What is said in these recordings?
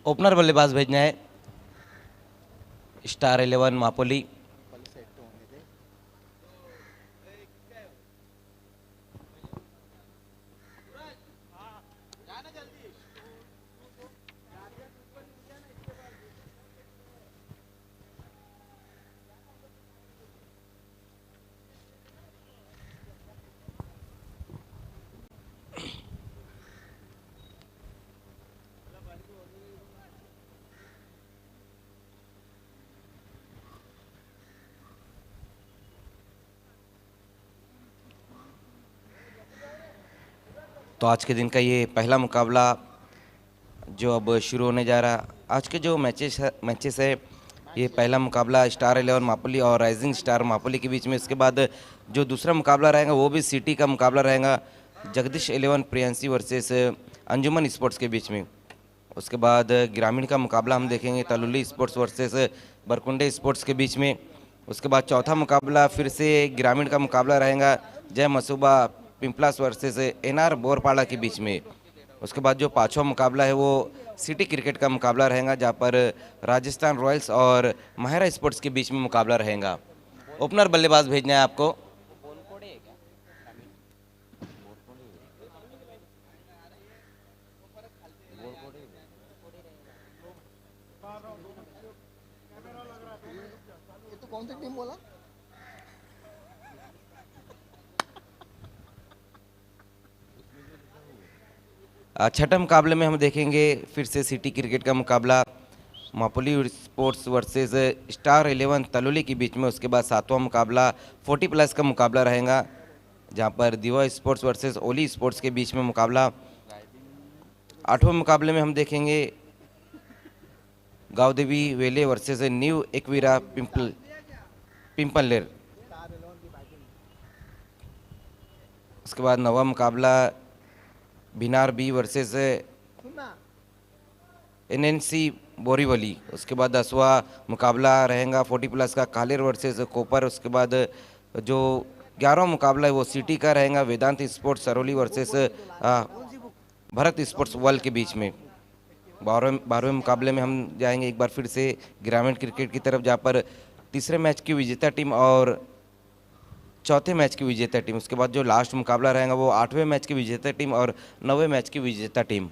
Opener बल्लेबाज भेजना है स्टार 11 मापोली। तो आज के दिन का ये पहला मुकाबला जो अब शुरू होने जा रहा, आज के जो मैचेस है ये पहला मुकाबला स्टार 11 मापोली और राइजिंग स्टार मापोली के बीच में। इसके बाद जो दूसरा मुकाबला रहेगा वो भी सिटी का मुकाबला रहेगा, जगदीश 11 प्रियंसी वर्सेस अंजुमन स्पोर्ट्स के बीच में। उसके बाद ग्रामीण का मुकाबला हम देखेंगे तलुली स्पोर्ट्स वर्सेस बरकुंडे स्पोर्ट्स के बीच में। उसके बाद चौथा मुकाबला फिर से ग्रामीण का मुकाबला रहेगा जय मसूबा पिंपलास वर्सेस एनआर बोरपाड़ा के बीच में। उसके बाद जो पांचवा मुकाबला है वो सिटी क्रिकेट का मुकाबला रहेगा, जहां पर राजस्थान रॉयल्स और महिरा स्पोर्ट्स के बीच में मुकाबला रहेगा। ओपनर बल्लेबाज भेजना है आपको। कौन सी टीम बोला? छठे मुकाबले में हम देखेंगे फिर से सिटी क्रिकेट का मुकाबला मापोली स्पोर्ट्स वर्सेस स्टार 11 तलोली के बीच में। उसके बाद सातवां मुकाबला 40+ का मुकाबला रहेगा, जहां पर दिवा स्पोर्ट्स वर्सेस ओली स्पोर्ट्स के बीच में मुकाबला। आठवें मुकाबले में हम देखेंगे गावदेवी वेले वर्सेस न्यू एकवीरा पिंपलेर। उसके बाद नवा मुकाबला बिनार बी वर्सेस एनएनसी बोरीवली। उसके बाद 10वां मुकाबला रहेगा 40+ का कालेर वर्सेस कोपर। उसके बाद जो 11वां मुकाबला है वो सिटी का रहेगा Vedant sports Saroli versus Bharat sports world के बीच में। 12वें मुकाबले में हम जाएंगे एक बार फिर से ग्रामीण क्रिकेट की तरफ, जहाँ पर तीसरे मैच की विजेता टीम और चौथे मैच की विजेता टीम, उसके बाद जो लास्ट मुकाबला रहेगा वो 8वें मैच की विजेता टीम और 9वें मैच की विजेता टीम।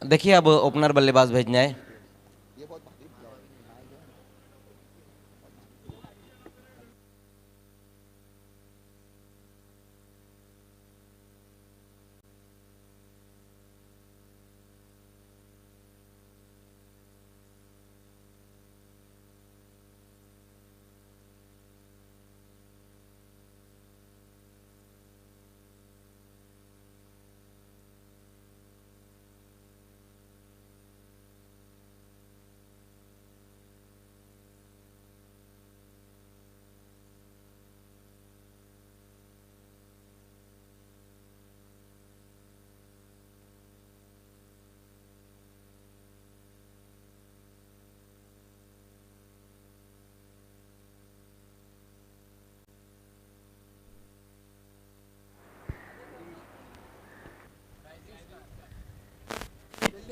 देखिए अब ओपनर बल्लेबाज भेजना है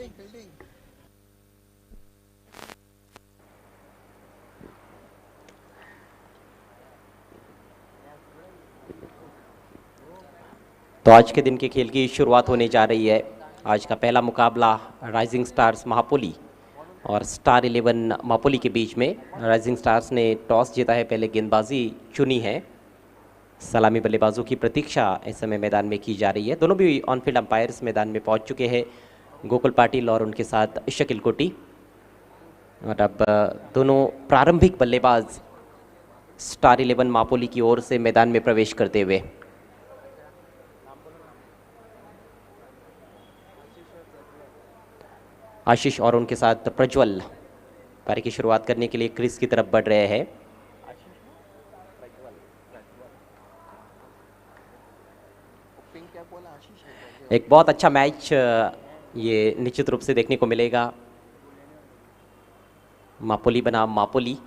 तो आज के दिन के खेल की शुरुआत होने जा रही है। आज का पहला मुकाबला राइजिंग स्टार्स महापोली और स्टार 11 मापोली के बीच में। राइजिंग स्टार्स ने टॉस जीता है, पहले गेंदबाजी चुनी है। सलामी बल्लेबाजों की प्रतीक्षा इस समय मैदान में की जा रही है। दोनों भी ऑन फील्ड अंपायर्स मैदान में पहुंच चुके हैं, गोकुल पाटिल और उनके साथ शकील कोटी। और अब दोनों प्रारंभिक बल्लेबाज स्टार 11 मापोली की ओर से मैदान में प्रवेश करते हुए। आशीष और उनके साथ प्रज्वल पारी की शुरुआत करने के लिए क्रीज की तरफ बढ़ रहे हैं। एक बहुत अच्छा मैच ये निश्चित रूप से देखने को मिलेगा। मापोली बनाम मापोली,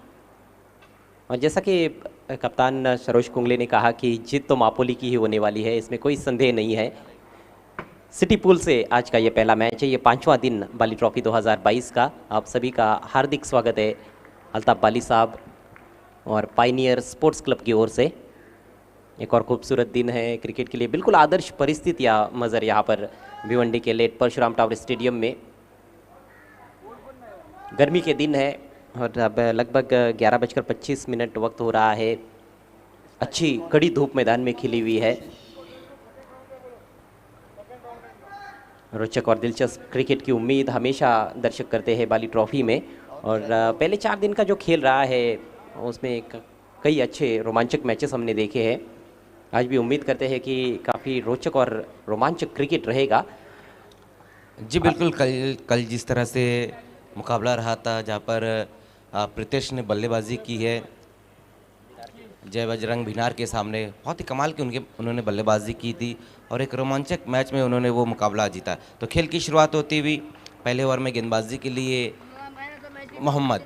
और जैसा कि कप्तान सरोज कुंगले ने कहा कि जीत तो मापोली की ही होने वाली है, इसमें कोई संदेह नहीं है। सिटी पूल से आज का ये पहला मैच है, ये 5वां दिन बाली ट्रॉफी 2022 का। आप सभी का हार्दिक स्वागत है अल्ताफ बाली साहब और पाइनियर स्पोर्ट्स क्लब की ओर से। एक और खूबसूरत दिन है क्रिकेट के लिए, बिल्कुल आदर्श परिस्थितियाँ मज़र यहाँ पर भिवंडी के लेट परशुराम टावर स्टेडियम में। गर्मी के दिन है और अब लगभग 11:25 वक्त हो रहा है। अच्छी कड़ी धूप मैदान में खिली हुई है। रोचक और दिलचस्प क्रिकेट की उम्मीद हमेशा दर्शक करते हैं बाली ट्रॉफी में। और पहले 4 दिन का जो खेल रहा है उसमें कई अच्छे रोमांचक मैचेस हमने देखे हैं। आज भी उम्मीद करते हैं कि काफ़ी रोचक और रोमांचक क्रिकेट रहेगा। जी बिल्कुल, कल जिस तरह से मुकाबला रहा था, जहाँ पर प्रीतेश ने बल्लेबाजी की है जय बजरंग भिनार के सामने, बहुत ही कमाल की उन्होंने बल्लेबाजी की थी और एक रोमांचक मैच में उन्होंने वो मुकाबला जीता। तो खेल की शुरुआत होती हुई पहले ओवर में गेंदबाजी के लिए मोहम्मद,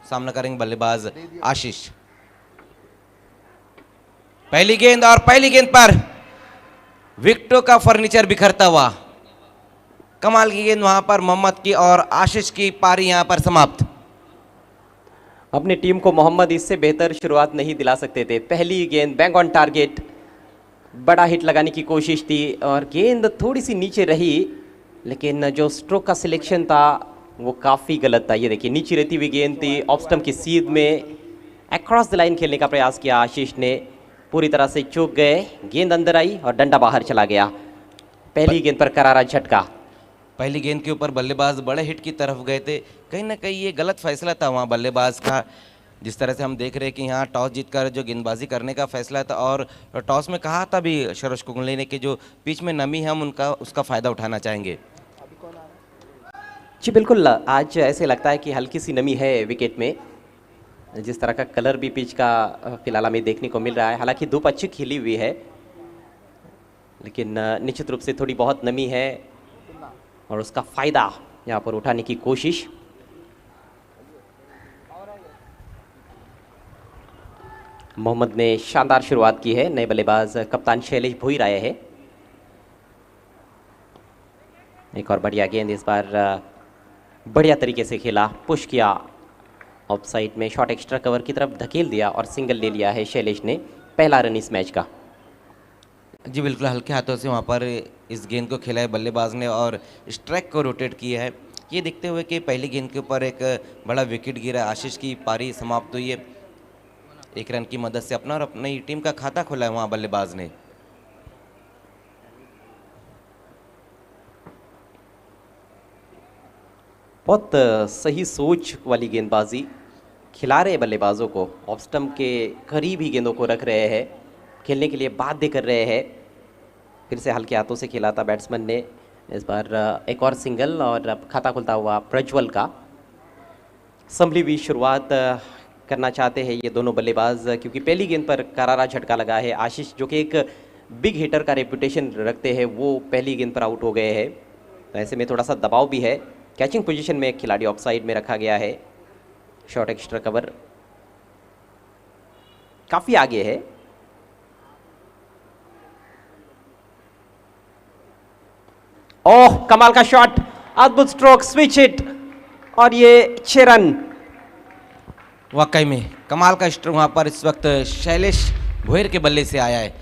सामना करेंगे बल्लेबाज आशीष। पहली गेंद, और पहली गेंद पर विकेटों का फर्नीचर बिखरता हुआ, कमाल की गेंद वहां पर मोहम्मद की, और आशीष की पारी यहां पर समाप्त। अपनी टीम को मोहम्मद इससे बेहतर शुरुआत नहीं दिला सकते थे। पहली गेंद बैंग ऑन टारगेट, बड़ा हिट लगाने की कोशिश थी और गेंद थोड़ी सी नीचे रही, लेकिन जो स्ट्रोक का सिलेक्शन था वो काफ़ी गलत था। ये देखिए नीचे रहती हुई गेंद थी, ऑफ स्टंप की सीध में अक्रॉस द लाइन खेलने का प्रयास किया आशीष ने, पूरी तरह से चूक गए। गेंद अंदर आई और डंडा बाहर चला गया। पहली गेंद पर करारा झटका। पहली गेंद के ऊपर बल्लेबाज बड़े हिट की तरफ गए थे, कहीं ना कहीं ये गलत फैसला था वहाँ बल्लेबाज का। जिस तरह से हम देख रहे हैं कि यहाँ टॉस जीतकर जो गेंदबाजी करने का फैसला था, और टॉस में कहा था भी सरोज कुंगले ने कि जो पिच में नमी है हम उसका फ़ायदा उठाना चाहेंगे। जी बिल्कुल, आज ऐसे लगता है कि हल्की सी नमी है विकेट में। जिस तरह का कलर भी पिच का फिलहाल हमें देखने को मिल रहा है, हालांकि धूप अच्छी खिली हुई है, लेकिन निश्चित रूप से थोड़ी बहुत नमी है और उसका फ़ायदा यहाँ पर उठाने की कोशिश। मोहम्मद ने शानदार शुरुआत की है। नए बल्लेबाज कप्तान शैलेश भोईर आए हैं। एक और बढ़िया गेंद, इस बार बढ़िया तरीके से खेला, पुश किया, ऑफ साइड में शॉट एक्स्ट्रा कवर की तरफ धकेल दिया और सिंगल ले लिया है शैलेश ने। पहला रन इस मैच का। जी बिल्कुल, हल्के हाथों से वहाँ पर इस गेंद को खेला है बल्लेबाज ने और स्ट्राइक को रोटेट किया है। ये देखते हुए कि पहली गेंद के ऊपर एक बड़ा विकेट गिरा, आशीष की पारी समाप्त हुई है। 1 रन की मदद से अपना और अपनी टीम का खाता खोला है वहाँ बल्लेबाज ने। बहुत सही सोच वाली गेंदबाजी खिला रहे बल्लेबाजों को, ऑफ स्टंप के करीब ही गेंदों को रख रहे हैं, खेलने के लिए बाध्य कर रहे हैं। फिर से हल्के हाथों से खेला था बैट्समैन ने। इस बार एक और सिंगल और अब खाता खुलता हुआ प्रज्वल का। संभली हुई शुरुआत करना चाहते हैं ये दोनों बल्लेबाज, क्योंकि पहली गेंद पर करारा झटका लगा है। आशीष जो कि एक बिग हिटर का रेपुटेशन रखते हैं, वो पहली गेंद पर आउट हो गए हैं। तो ऐसे में थोड़ा सा दबाव भी है। कैचिंग पोजीशन में एक खिलाड़ी ऑफ साइड में रखा गया है। शॉट एक्स्ट्रा कवर काफ़ी आगे है। ओह, कमाल का शॉट, अद्भुत स्ट्रोक, स्विच हिट और ये 6 रन। वाकई में कमाल का स्ट्रोक वहाँ पर इस वक्त शैलेश भोयर के बल्ले से आया है।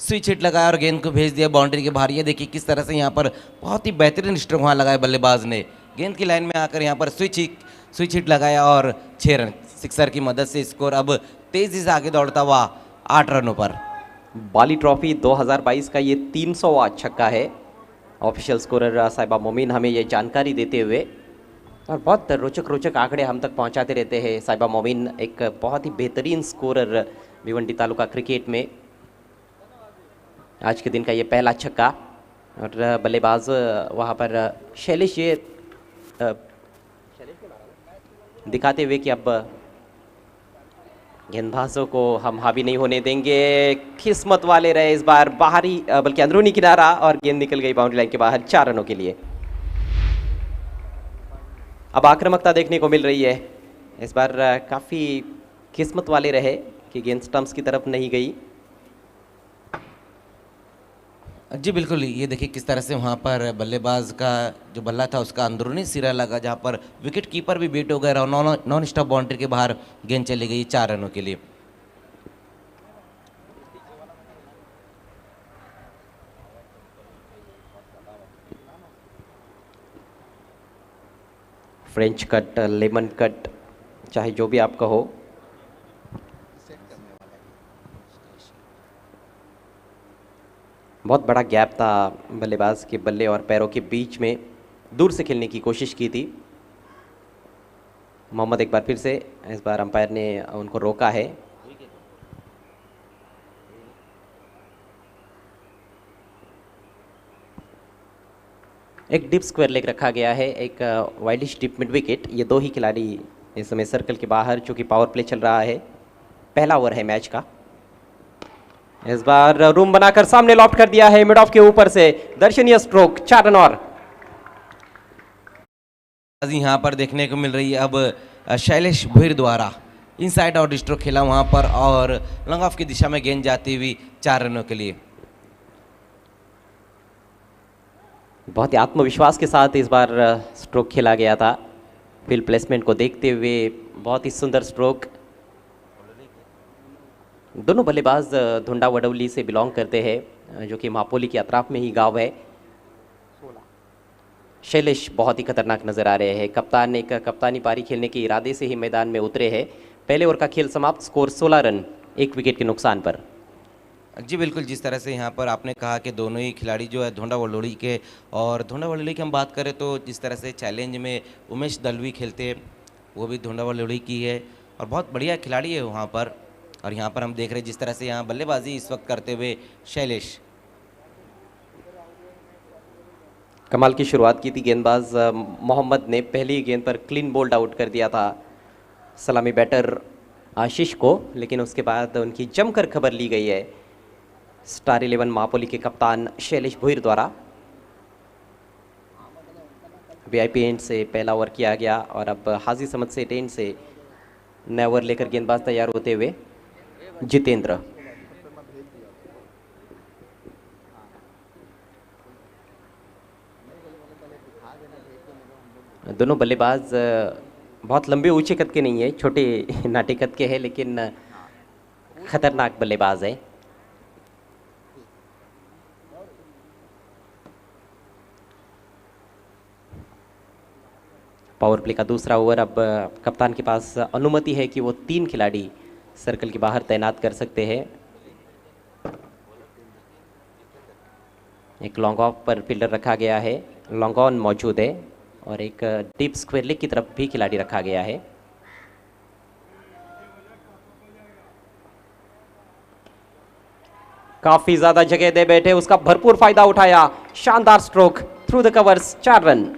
स्विच हिट लगाया और गेंद को भेज दिया बाउंड्री के बाहर। ये देखिए किस तरह से यहाँ पर बहुत ही बेहतरीन स्ट्रोक वहाँ लगाया बल्लेबाज ने। गेंद की लाइन में आकर यहाँ पर स्विच हिट लगाया और 6 रन। सिक्सर की मदद से स्कोर अब तेजी से आगे दौड़ता हुआ 8 रनों पर। बाली ट्रॉफी 2022 का ये 300वां छक्का है। ऑफिशियल स्कोरर साहिबा मोमीन हमें ये जानकारी देते हुए, और बहुत रोचक आंकड़े हम तक पहुंचाते रहते हैं साहिबा मोमीन, एक बहुत ही बेहतरीन स्कोरर भिवंडी तालुका क्रिकेट में। आज के दिन का ये पहला छक्का और बल्लेबाज वहाँ पर शैलेश ये दिखाते हुए कि अब गेंदबाजों को हम हावी नहीं होने देंगे। किस्मत वाले रहे इस बार, बाहरी बल्कि अंदरूनी किनारा, और गेंद निकल गई बाउंड्री लाइन के बाहर 4 रनों के लिए। अब आक्रामकता देखने को मिल रही है। इस बार काफ़ी किस्मत वाले रहे कि गेंद स्टंप्स की तरफ नहीं गई। जी बिल्कुल, ये देखिए किस तरह से वहाँ पर बल्लेबाज का जो बल्ला था उसका अंदरूनी सिरा लगा, जहाँ पर विकेट कीपर भी बेट हो गया और नॉन स्टॉप बाउंड्री के बाहर गेंद चली गई 4 रनों के लिए। फ्रेंच कट, लेमन कट, चाहे जो भी आप कहो, बहुत बड़ा गैप था बल्लेबाज के बल्ले और पैरों के बीच में। दूर से खेलने की कोशिश की थी मोहम्मद एक बार फिर से। इस बार अंपायर ने उनको रोका है। एक डिप स्क्वायर लेग रखा गया है, एक वाइडिश डिप मिड विकेट। ये दो ही खिलाड़ी इस समय सर्कल के बाहर, चूंकि पावर प्ले चल रहा है। पहला ओवर है मैच का। इस बार रूम बनाकर सामने लॉफ्ट कर दिया है मिड ऑफ के ऊपर से, दर्शनीय स्ट्रोक, 4 रन और। यहाँ पर देखने को मिल रही है अब शैलेश भोयर द्वारा इनसाइड आउट स्ट्रोक खेला वहाँ पर और लॉन्ग ऑफ की दिशा में गेंद जाती हुई 4 रनों के लिए। बहुत ही आत्मविश्वास के साथ इस बार स्ट्रोक खेला गया था। फील्ड प्लेसमेंट को देखते हुए बहुत ही सुंदर स्ट्रोक। दोनों बल्लेबाज धुंडा वडौली से बिलोंग करते हैं, जो कि मापोली के अतराफ में ही गांव है। शैलेश बहुत ही खतरनाक नजर आ रहे हैं। कप्तान एक कप्तानी पारी खेलने के इरादे से ही मैदान में उतरे हैं। पहले ओवर का खेल समाप्त, स्कोर 16 रन 1 विकेट के नुकसान पर। जी बिल्कुल, जिस तरह से यहाँ पर आपने कहा कि दोनों ही खिलाड़ी जो है धोंडा वडोली के, और धोंडा वडोली की हम बात करें तो जिस तरह से चैलेंज में उमेश दलवी खेलते हैं, वो भी धोंडा वडोली की है और बहुत बढ़िया खिलाड़ी है वहाँ पर। और यहाँ पर हम देख रहे हैं जिस तरह से यहाँ बल्लेबाजी इस वक्त करते हुए शैलेश। कमाल की शुरुआत की थी गेंदबाज मोहम्मद ने। पहली गेंद पर क्लीन बोल्ड आउट कर दिया था सलामी बैटर आशीष को, लेकिन उसके बाद उनकी जमकर खबर ली गई है स्टार 11 मापोली के कप्तान शैलेश भोयर द्वारा। वीआईपी एंड से पहला ओवर किया गया और अब हाजी समद से एंड से नया ओवर लेकर गेंदबाज तैयार होते हुए जितेंद्र। दोनों बल्लेबाज बहुत लंबे ऊंचे कद के नहीं है, छोटे नाटे कद के हैं, लेकिन खतरनाक बल्लेबाज है। पावर प्ले का दूसरा ओवर। अब कप्तान के पास अनुमति है कि वो 3 खिलाड़ी सर्कल के बाहर तैनात कर सकते हैं। एक लॉन्ग ऑफ पर फील्डर रखा गया है, लॉन्ग ऑन मौजूद है, और एक डीप स्क्वायर लेग की तरफ भी खिलाड़ी रखा गया है। काफी ज्यादा जगह दे बैठे, उसका भरपूर फायदा उठाया। शानदार stroke through the covers, 4 run.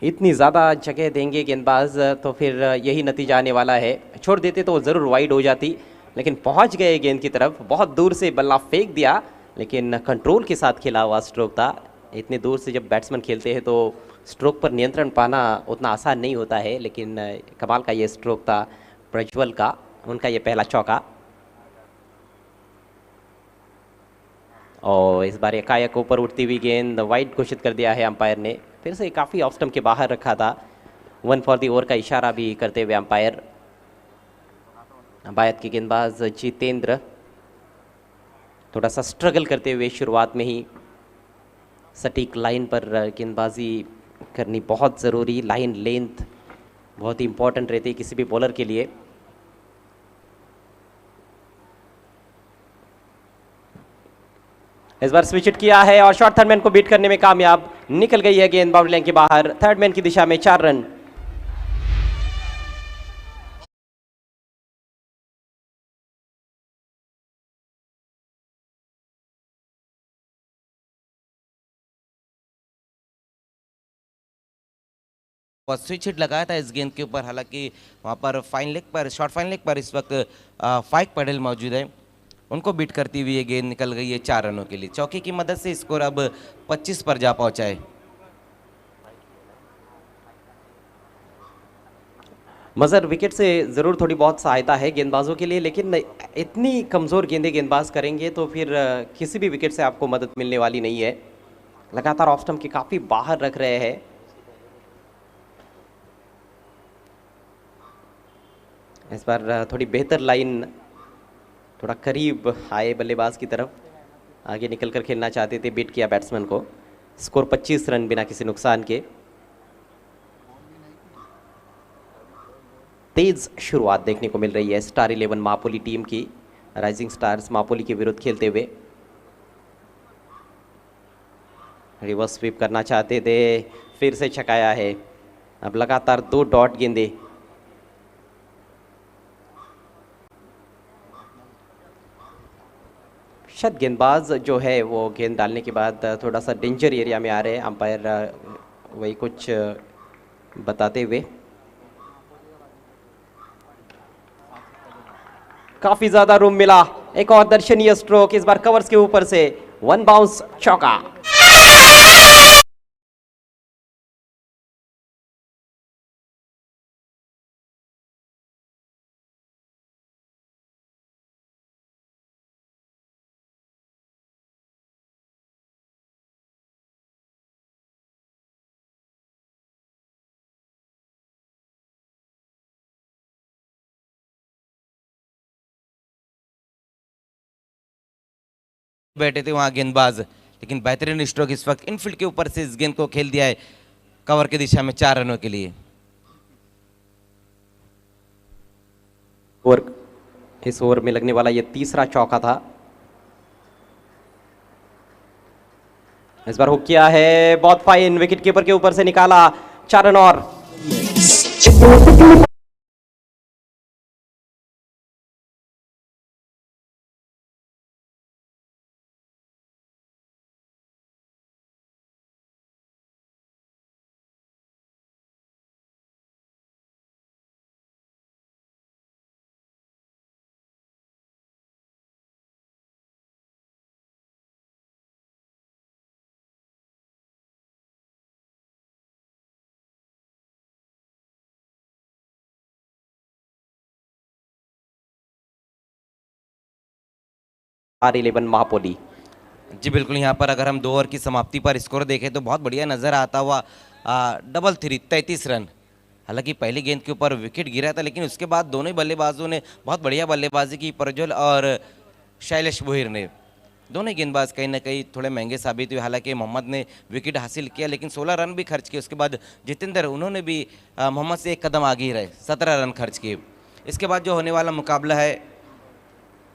इतनी ज़्यादा जगह देंगे गेंदबाज तो फिर यही नतीजा आने वाला है। छोड़ देते तो वो ज़रूर वाइड हो जाती, लेकिन पहुंच गए गेंद की तरफ। बहुत दूर से बल्ला फेंक दिया, लेकिन कंट्रोल के साथ खेला हुआ स्ट्रोक था। इतने दूर से जब बैट्समैन खेलते हैं तो स्ट्रोक पर नियंत्रण पाना उतना आसान नहीं होता है, लेकिन कमाल का ये स्ट्रोक था प्रज्वल का, उनका ये पहला चौका। और इस बार एकाएक ऊपर उठती हुई गेंद वाइड घोषित कर दिया है अंपायर ने। फिर से काफ़ी ऑफ स्टंप के बाहर रखा था। 1 फॉर दी ओवर का इशारा भी करते हुए अंपायर। बायत के गेंदबाज जितेंद्र थोड़ा सा स्ट्रगल करते हुए शुरुआत में ही। सटीक लाइन पर गेंदबाजी करनी बहुत ज़रूरी, लाइन लेंथ बहुत ही इंपॉर्टेंट रहती है किसी भी बॉलर के लिए। इस बार स्विच हिट किया है और शॉर्ट थर्ड मैन को बीट करने में कामयाब। निकल गई है गेंद बाउंड्री लाइन के बाहर, थर्ड मैन की दिशा में 4 रन। और स्विच हिट लगाया था इस गेंद के ऊपर, हालांकि वहाँ पर फाइन लेग पर, शॉर्ट फाइन लेग पर इस वक्त फाइक पटेल मौजूद है। उनको बीट करती हुई ये गेंद निकल गई है 4 रनों के लिए। चौके की मदद से स्कोर अब 25 पर जा पहुंचा है। मज़र विकेट से ज़रूर थोड़ी बहुत सहायता है गेंदबाजों के लिए, लेकिन इतनी कमज़ोर गेंदें गेंदबाज करेंगे तो फिर किसी भी विकेट से आपको मदद मिलने वाली नहीं है। लगातार ऑफ स्टंप के काफ़ी बाहर रख रहे हैं। इस बार थोड़ी बेहतर लाइन, थोड़ा करीब आए बल्लेबाज की तरफ, आगे निकलकर खेलना चाहते थे, बीट किया बैट्समैन को। स्कोर 25 रन बिना किसी नुकसान के। तेज शुरुआत देखने को मिल रही है स्टार 11 मापोली टीम की। राइजिंग स्टार्स मापोली के विरुद्ध खेलते हुए रिवर्स स्वीप करना चाहते थे, फिर से छकाया है। अब लगातार 2 डॉट गेंदे। शायद गेंदबाज जो है वो गेंद डालने के बाद थोड़ा सा डेंजर एरिया में आ रहे हैं, अंपायर वही कुछ बताते हुए। काफी ज्यादा रूम मिला, एक और दर्शनीय स्ट्रोक, इस बार कवर्स के ऊपर से 1 बाउंस चौका। बैठे थे वहाँ गेंदबाज, लेकिन बेहतरीन स्ट्रोक इस वक्त इनफील्ड के ऊपर से इस गेंद को खेल दिया है कवर की दिशा में 4 रनों के लिए। ओवर, इस ओवर में लगने वाला ये तीसरा चौका था। इस बार हुक किया है, बहुत फाइन, विकेट कीपर के ऊपर से निकाला, 4 रन और। R11 महापोली। जी बिल्कुल, यहाँ पर अगर हम 2 ओवर की समाप्ति पर स्कोर देखें तो बहुत बढ़िया नज़र आता हुआ डबल 3 33 रन। हालांकि पहली गेंद के ऊपर विकेट गिरा था, लेकिन उसके बाद दोनों ही बल्लेबाजों ने बहुत बढ़िया बल्लेबाजी की। प्रज्वल और शैलेश बोहिर ने, दोनों ही गेंदबाज कहीं ना कहीं थोड़े महंगे साबित हुए। हालांकि मोहम्मद ने विकेट हासिल किया, लेकिन 16 रन भी खर्च किए। उसके बाद जितेंद्र, उन्होंने भी मोहम्मद से एक कदम आगे ही रहे, 17 रन खर्च किए। इसके बाद जो होने वाला मुकाबला है,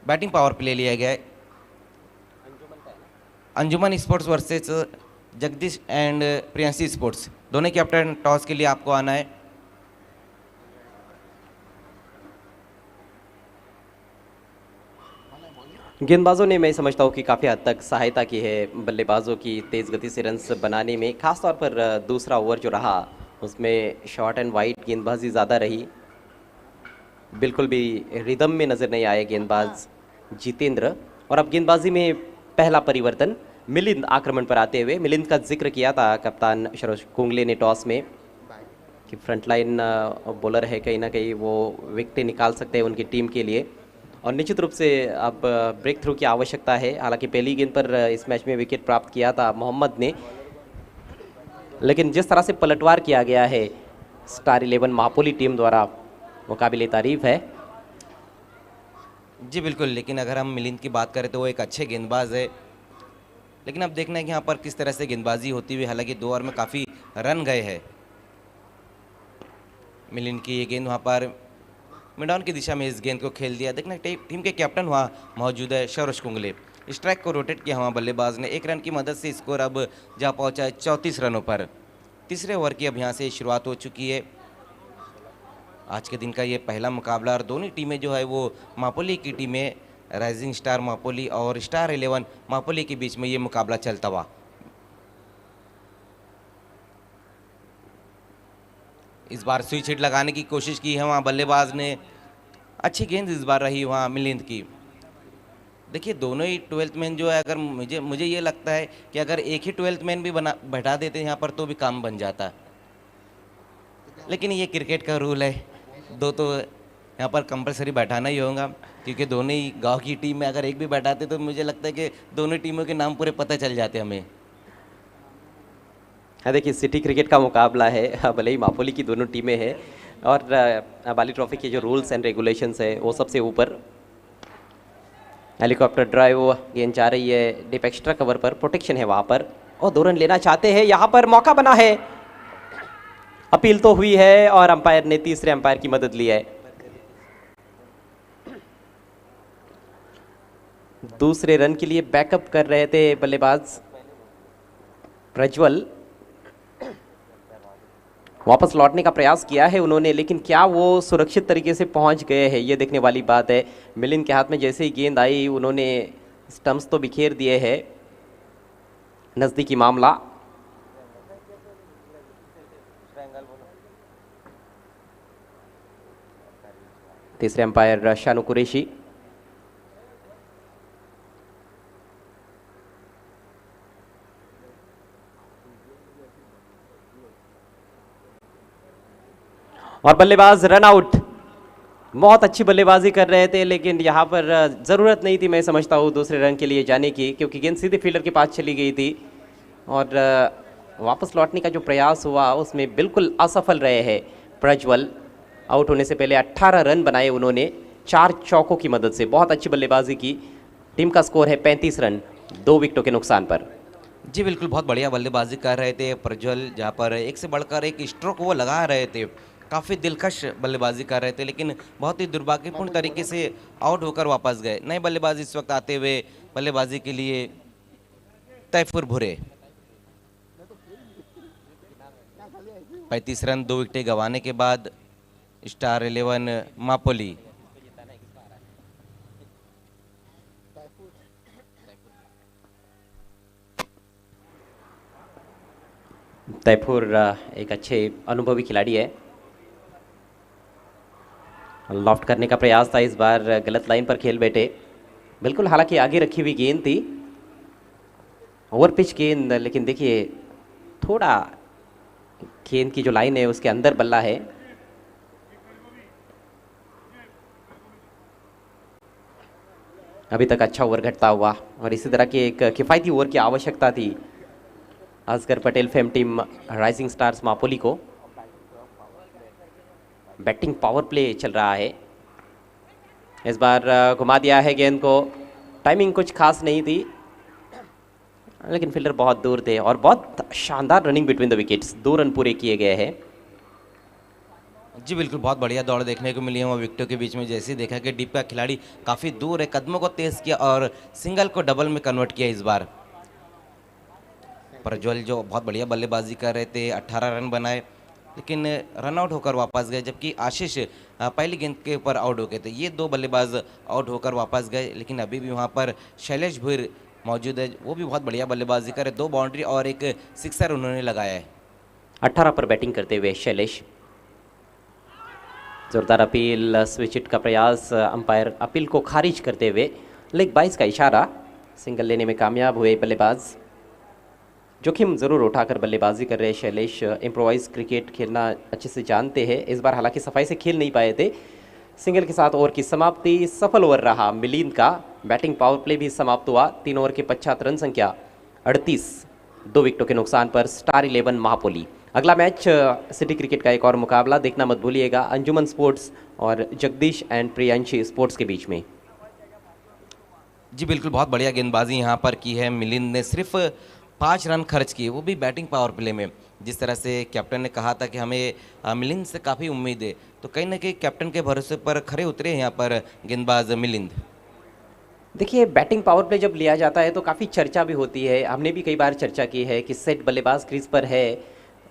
बैटिंग पावर प्ले लिया गया है। Anjuman sports versus Jagdish and Priyansi sports, दोनों कैप्टन टॉस के लिए आपको आना है। गेंदबाजों ने, मैं समझता हूँ कि काफ़ी हद तक सहायता की है बल्लेबाजों की तेज़ गति से रन्स बनाने में। खासतौर पर दूसरा ओवर जो रहा उसमें शॉर्ट एंड वाइड गेंदबाजी ज़्यादा रही, बिल्कुल भी रिदम में नज़र नहीं आए गेंदबाज जितेंद्र। और अब गेंदबाजी में पहला परिवर्तन, मिलिंद आक्रमण पर आते हुए। मिलिंद का जिक्र किया था कप्तान सरोज कुंगले ने टॉस में कि फ्रंटलाइन बॉलर है, कहीं ना कहीं वो विकेट निकाल सकते हैं उनकी टीम के लिए। और निश्चित रूप से अब ब्रेक थ्रू की आवश्यकता है। हालांकि पहली गेंद पर इस मैच में विकेट प्राप्त किया था मोहम्मद ने, लेकिन जिस तरह से पलटवार किया गया है स्टार 11 मापोली टीम द्वारा वो काबिल तारीफ है। जी बिल्कुल, लेकिन अगर हम मिलिंद की बात करें तो वो एक अच्छे गेंदबाज है, लेकिन अब देखना है कि यहाँ पर किस तरह से गेंदबाजी होती हुई। हालांकि 2 ओवर में काफ़ी रन गए हैं। मिलिंद की ये गेंद वहाँ पर मिडाउन की दिशा में इस गेंद को खेल दिया। देखना टीम के कैप्टन वहाँ मौजूद है सरोज कुंगले। स्ट्राइक को रोटेट किया वहाँ बल्लेबाज ने। 1 रन की मदद से स्कोर अब जा पहुँचा है 34 रनों पर। तीसरे ओवर की अब यहाँ से शुरुआत हो चुकी है। आज के दिन का ये पहला मुकाबला और दोनों टीमें जो है वो मापोली की टीमें राइजिंग स्टार मापोली और स्टार 11 मापोली के बीच में ये मुकाबला चलता हुआ। इस बार स्विच हिट लगाने की कोशिश की है वहाँ बल्लेबाज ने। अच्छी गेंद इस बार रही वहाँ मिलिंद की। देखिए दोनों ही 12th मैन जो है, अगर मुझे ये लगता है कि अगर एक ही 12th मैन भी बैठा देते यहाँ पर तो भी काम बन जाता। लेकिन ये क्रिकेट का रूल है, 2 तो यहाँ पर कंपलसरी बैठाना ही होगा, क्योंकि दोनों ही गांव की टीम में अगर एक भी बैठाते तो मुझे लगता है कि दोनों टीमों के नाम पूरे पता चल जाते हमें। हाँ देखिए, सिटी क्रिकेट का मुकाबला है, भले ही मापोली की दोनों टीमें हैं और बाली ट्रॉफी के जो रूल्स एंड रेगुलेशंस है वो सबसे ऊपर। हेलीकॉप्टर ड्राइव गेंद जा रही है डीप एक्स्ट्रा कवर पर, प्रोटेक्शन है वहाँ पर और 2 रन लेना चाहते हैं। यहाँ पर मौका बना है, अपील तो हुई है और अंपायर ने तीसरे अंपायर की मदद ली है। दूसरे रन के लिए बैकअप कर रहे थे बल्लेबाज प्रज्वल। वापस लौटने का प्रयास किया है उन्होंने, लेकिन क्या वो सुरक्षित तरीके से पहुंच गए हैं ये देखने वाली बात है। मिलिंद के हाथ में जैसे ही गेंद आई उन्होंने स्टंप्स तो बिखेर दिए हैं। नज़दीकी मामला। तीसरे अंपायर शानू कुरैशी। और बल्लेबाज रन आउट। बहुत अच्छी बल्लेबाजी कर रहे थे, लेकिन यहाँ पर ज़रूरत नहीं थी मैं समझता हूँ दूसरे रन के लिए जाने की, क्योंकि गेंद सीधे फील्डर के पास चली गई थी और वापस लौटने का जो प्रयास हुआ उसमें बिल्कुल असफल रहे हैं प्रज्वल। आउट होने से पहले 18 रन बनाए उन्होंने 4 चौकों की मदद से। बहुत अच्छी बल्लेबाजी की। टीम का स्कोर है 35 रन 2 विकेटों के नुकसान पर। जी बिल्कुल, बहुत बढ़िया बल्लेबाजी कर रहे थे प्रज्वल, जहाँ पर एक से बढ़कर एक स्ट्रोक वो लगा रहे थे। काफ़ी दिलकश बल्लेबाजी कर रहे थे, लेकिन बहुत ही दुर्भाग्यपूर्ण तरीके से आउट होकर वापस गए। नए बल्लेबाज इस वक्त आते हुए बल्लेबाजी के लिए तैफुर भुरे। 35 रन 2 विकेटें गंवाने के बाद स्टार 11 मापोली। तैफुर एक अच्छे अनुभवी खिलाड़ी है। लॉफ्ट करने का प्रयास था, इस बार गलत लाइन पर खेल बैठे। बिल्कुल, हालांकि आगे रखी हुई गेंद थी, ओवर पिच गेंद, लेकिन देखिए थोड़ा गेंद की जो लाइन है उसके अंदर बल्ला है। अभी तक अच्छा ओवर घटता हुआ और इसी तरह की एक किफ़ायती ओवर की आवश्यकता थी Asgar Patel fame team rising stars Mapoli को। बैटिंग पावर प्ले चल रहा है। इस बार घुमा दिया है गेंद को। टाइमिंग कुछ खास नहीं थी, लेकिन फील्डर बहुत दूर थे और बहुत शानदार running between the wickets. 2 run पूरे किए गए हैं। जी बिल्कुल, बहुत बढ़िया दौड़ देखने को मिली है वहाँ विकेटों के बीच में। जैसे ही देखा कि डीप का खिलाड़ी काफ़ी दूर है, कदमों को तेज़ किया और सिंगल को डबल में कन्वर्ट किया। इस बार प्रज्वल जो बहुत बढ़िया बल्लेबाजी कर रहे थे, 18 रन बनाए, लेकिन रन आउट होकर वापस गए। जबकि आशीष पहली गेंद के ऊपर आउट हो गए थे। ये 2 बल्लेबाज आउट होकर वापस गए, लेकिन अभी भी वहाँ पर शैलेश भुर मौजूद है, वो भी बहुत बढ़िया बल्लेबाजी करे। 2 बाउंड्री और एक सिक्सर उन्होंने लगाया है। 18 पर बैटिंग करते हुए शैलेश। जोरदार अपील, स्विच हिट का प्रयास, अंपायर अपील को खारिज करते हुए लेग 22 का इशारा। सिंगल लेने में कामयाब हुए बल्लेबाज। जोखिम ज़रूर उठाकर बल्लेबाजी कर रहे शैलेश। इम्प्रोवाइज क्रिकेट खेलना अच्छे से जानते हैं। इस बार हालांकि सफाई से खेल नहीं पाए थे, सिंगल के साथ ओवर की समाप्ति, सफल ओवर रहा मिलिंद का। बैटिंग पावर प्ले भी समाप्त हुआ। 3 ओवर के पश्चात रन संख्या 38, 2 विकेटों के नुकसान पर स्टार 11 महापोली। अगला मैच सिटी क्रिकेट का एक और मुकाबला देखना मत भूलिएगा, अंजुमन स्पोर्ट्स और जगदीश एंड प्रियांशी स्पोर्ट्स के बीच में। जी बिल्कुल, बहुत बढ़िया गेंदबाजी यहाँ पर की है। मिलिंद ने सिर्फ 5 रन खर्च किए, वो भी बैटिंग पावर प्ले में। जिस तरह से कैप्टन ने कहा था कि हमें मिलिंद से काफ़ी उम्मीद है, तो कहीं ना कहीं कैप्टन के भरोसे पर खरे उतरे हैं यहाँ पर गेंदबाज मिलिंद। देखिए, बैटिंग पावर प्ले जब लिया जाता है तो काफ़ी चर्चा भी होती है। हमने भी कई बार चर्चा की है कि सेट बल्लेबाज क्रीज पर है,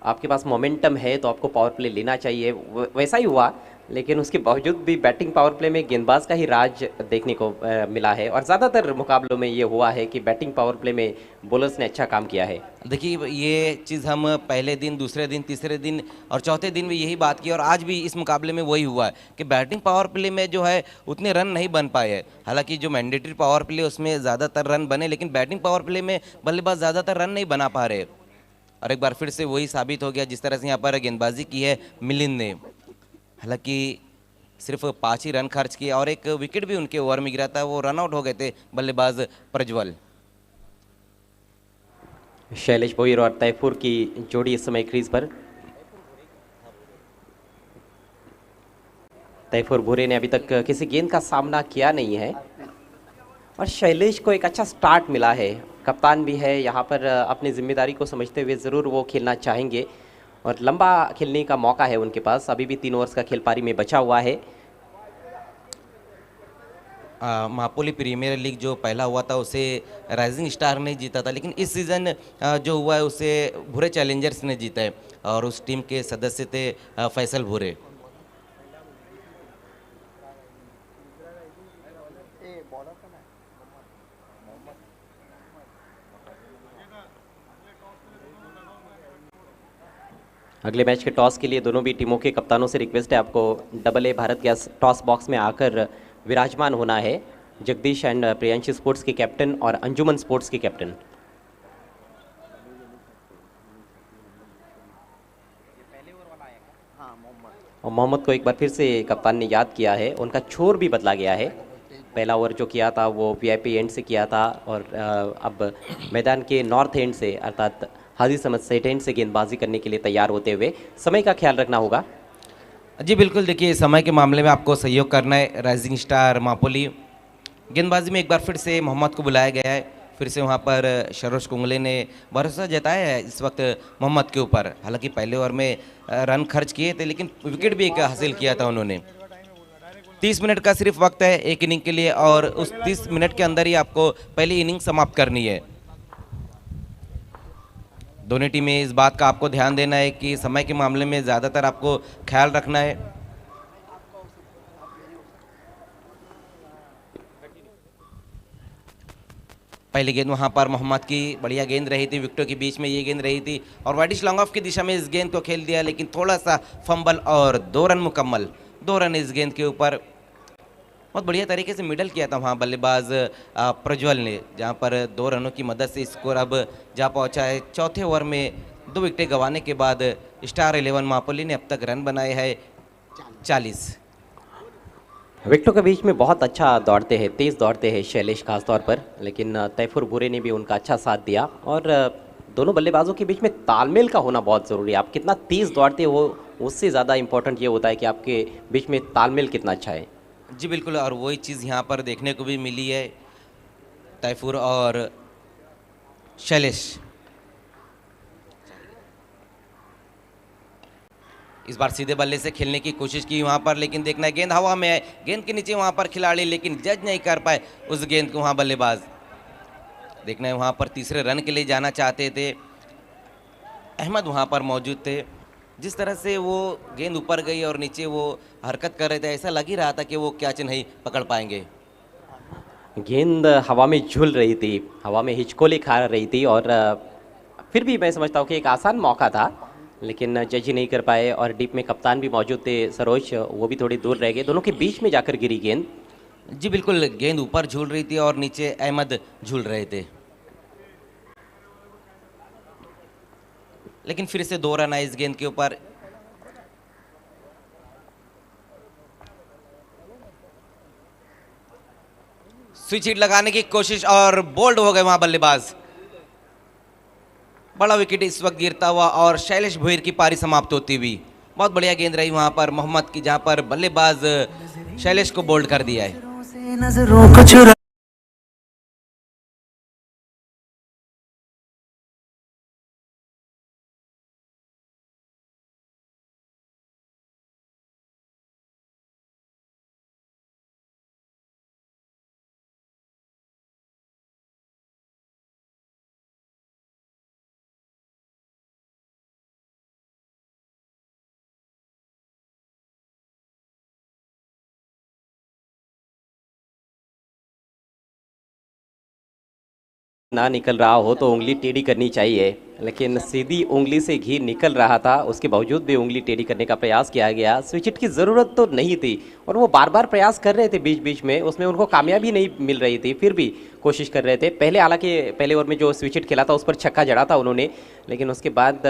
आपके पास मोमेंटम है तो आपको पावर प्ले लेना चाहिए। वैसा ही हुआ, लेकिन उसके बावजूद भी बैटिंग पावर प्ले में गेंदबाज का ही राज देखने को मिला है। और ज़्यादातर मुकाबलों में ये हुआ है कि बैटिंग पावर प्ले में बॉलर्स ने अच्छा काम किया है। देखिए, ये चीज़ हम पहले दिन, दूसरे दिन, तीसरे दिन और चौथे दिन भी यही बात की, और आज भी इस मुकाबले में वही हुआ है कि बैटिंग पावर प्ले में जो है उतने रन नहीं बन पाए हैं। हालांकि जो मैंडेटरी पावर प्ले उसमें ज़्यादातर रन बने, लेकिन बैटिंग पावर प्ले में बल्लेबाज ज़्यादातर रन नहीं बना पा रहे। और एक बार फिर से वही साबित हो गया जिस तरह से यहाँ पर गेंदबाजी की है मिलिंद ने। हालांकि सिर्फ 5 ही रन खर्च किए और एक विकेट भी उनके ओवर में गिरा था, वो रन आउट हो गए थे बल्लेबाज प्रज्वल। शैलेश भोईर और तैफूर की जोड़ी इस समय क्रीज पर। तैफूर भूरे ने अभी तक किसी गेंद का सामना किया नहीं है और शैलेश को एक अच्छा स्टार्ट मिला है। कप्तान भी है यहाँ पर, अपनी जिम्मेदारी को समझते हुए ज़रूर वो खेलना चाहेंगे और लंबा खेलने का मौका है उनके पास। अभी भी 3 ओवर्स का खेल पारी में बचा हुआ है। मापोली प्रीमियर लीग जो पहला हुआ था उसे राइजिंग स्टार ने जीता था, लेकिन इस सीज़न जो हुआ है उसे भूरे चैलेंजर्स ने जीता है और उस टीम के सदस्य थे फैसल भूरे। अगले मैच के टॉस के लिए दोनों भी टीमों के कप्तानों से रिक्वेस्ट है, आपको AA Bharat gas toss box में आकर विराजमान होना है। जगदीश एंड प्रियांशी स्पोर्ट्स के कैप्टन और अंजुमन स्पोर्ट्स के कैप्टन। और मोहम्मद को एक बार फिर से कप्तान ने याद किया है, उनका छोर भी बदला गया है। पहला ओवर जो किया था वो VIP एंड से किया था और अब मैदान के नॉर्थ एंड से अर्थात हाजी समझ सेट एंड से गेंदबाजी करने के लिए तैयार होते हुए। समय का ख्याल रखना होगा। जी बिल्कुल, देखिए समय के मामले में आपको सहयोग करना है। राइजिंग स्टार मापोली गेंदबाजी में एक बार फिर से मोहम्मद को बुलाया गया है। फिर से वहाँ पर सरोज कुंगले ने भरोसा जताया है इस वक्त मोहम्मद के ऊपर। हालांकि पहले ओवर में रन खर्च किए थे, लेकिन विकेट भी एक हासिल किया था उन्होंने। 30 मिनट का सिर्फ वक्त है एक इनिंग के लिए और उस 30 मिनट के अंदर ही आपको पहली इनिंग समाप्त करनी है। दोनों टीमें इस बात का आपको ध्यान देना है कि समय के मामले में ज़्यादातर आपको ख्याल रखना है। पहली गेंद वहां पर मोहम्मद की बढ़िया गेंद रही थी, विकेटों के बीच में ये गेंद रही थी और वाइडिश लॉन्ग ऑफ की दिशा में इस गेंद को खेल दिया, लेकिन थोड़ा सा फंबल और 2 रन मुकम्मल। 2 रन इस गेंद के ऊपर। बहुत बढ़िया तरीके से मिडल किया था वहाँ बल्लेबाज प्रज्वल ने, जहाँ पर 2 रनों की मदद से स्कोर अब जा पहुँचा है। चौथे ओवर में 2 विकेटें गंवाने के बाद स्टार 11 मापोली ने अब तक रन बनाए हैं 40। विकेटों के बीच में बहुत अच्छा दौड़ते हैं, तेज़ दौड़ते हैं शैलेश खास तौर पर, लेकिन तैफूर भूरे ने भी उनका अच्छा साथ दिया। और दोनों बल्लेबाजों के बीच में तालमेल का होना बहुत ज़रूरी है। आप कितना तेज़ दौड़ते हो उससे ज़्यादा इंपॉर्टेंट ये होता है कि आपके बीच में तालमेल कितना अच्छा है। जी बिल्कुल, और वही चीज़ यहाँ पर देखने को भी मिली है। तैफूर और शैलेश इस बार सीधे बल्ले से खेलने की कोशिश की वहाँ पर, लेकिन देखना है गेंद हवा में है, गेंद के नीचे वहाँ पर खिलाड़ी, लेकिन जज नहीं कर पाए उस गेंद को वहाँ बल्लेबाज। देखना है वहाँ पर तीसरे रन के लिए जाना चाहते थे, अहमद वहाँ पर मौजूद थे। जिस तरह से वो गेंद ऊपर गई और नीचे वो हरकत कर रहे थे, ऐसा लग ही रहा था कि वो कैच नहीं पकड़ पाएंगे। गेंद हवा में झूल रही थी, हवा में हिचकोले खा रही थी और फिर भी मैं समझता हूँ कि एक आसान मौका था, लेकिन जज ही नहीं कर पाए। और डीप में कप्तान भी मौजूद थे सरोज, वो भी थोड़ी दूर रह गए, दोनों के बीच में जाकर गिरी गेंद। जी बिल्कुल, गेंद ऊपर झूल रही थी और नीचे अहमद झूल रहे थे, लेकिन फिर से 2 रन आए इस गेंद के ऊपर। स्विच हिट लगाने की कोशिश और बोल्ड हो गए वहां बल्लेबाज। बड़ा विकेट इस वक्त गिरता हुआ और शैलेश भोईर की पारी समाप्त होती हुई। बहुत बढ़िया गेंद रही वहां पर मोहम्मद की, जहां पर बल्लेबाज शैलेश को बोल्ड कर दिया है। नजरों को चुरा ना निकल रहा हो तो उंगली टेढ़ी करनी चाहिए, लेकिन सीधी उंगली से घी निकल रहा था, उसके बावजूद भी उंगली टेढ़ी करने का प्रयास किया गया। स्विच हिट की ज़रूरत तो नहीं थी और वो बार बार प्रयास कर रहे थे बीच बीच में, उसमें उनको कामयाबी नहीं मिल रही थी, फिर भी कोशिश कर रहे थे। पहले हालांकि पहले ओवर में जो स्विच हिट खेला था उस पर छक्का जड़ा था उन्होंने, लेकिन उसके बाद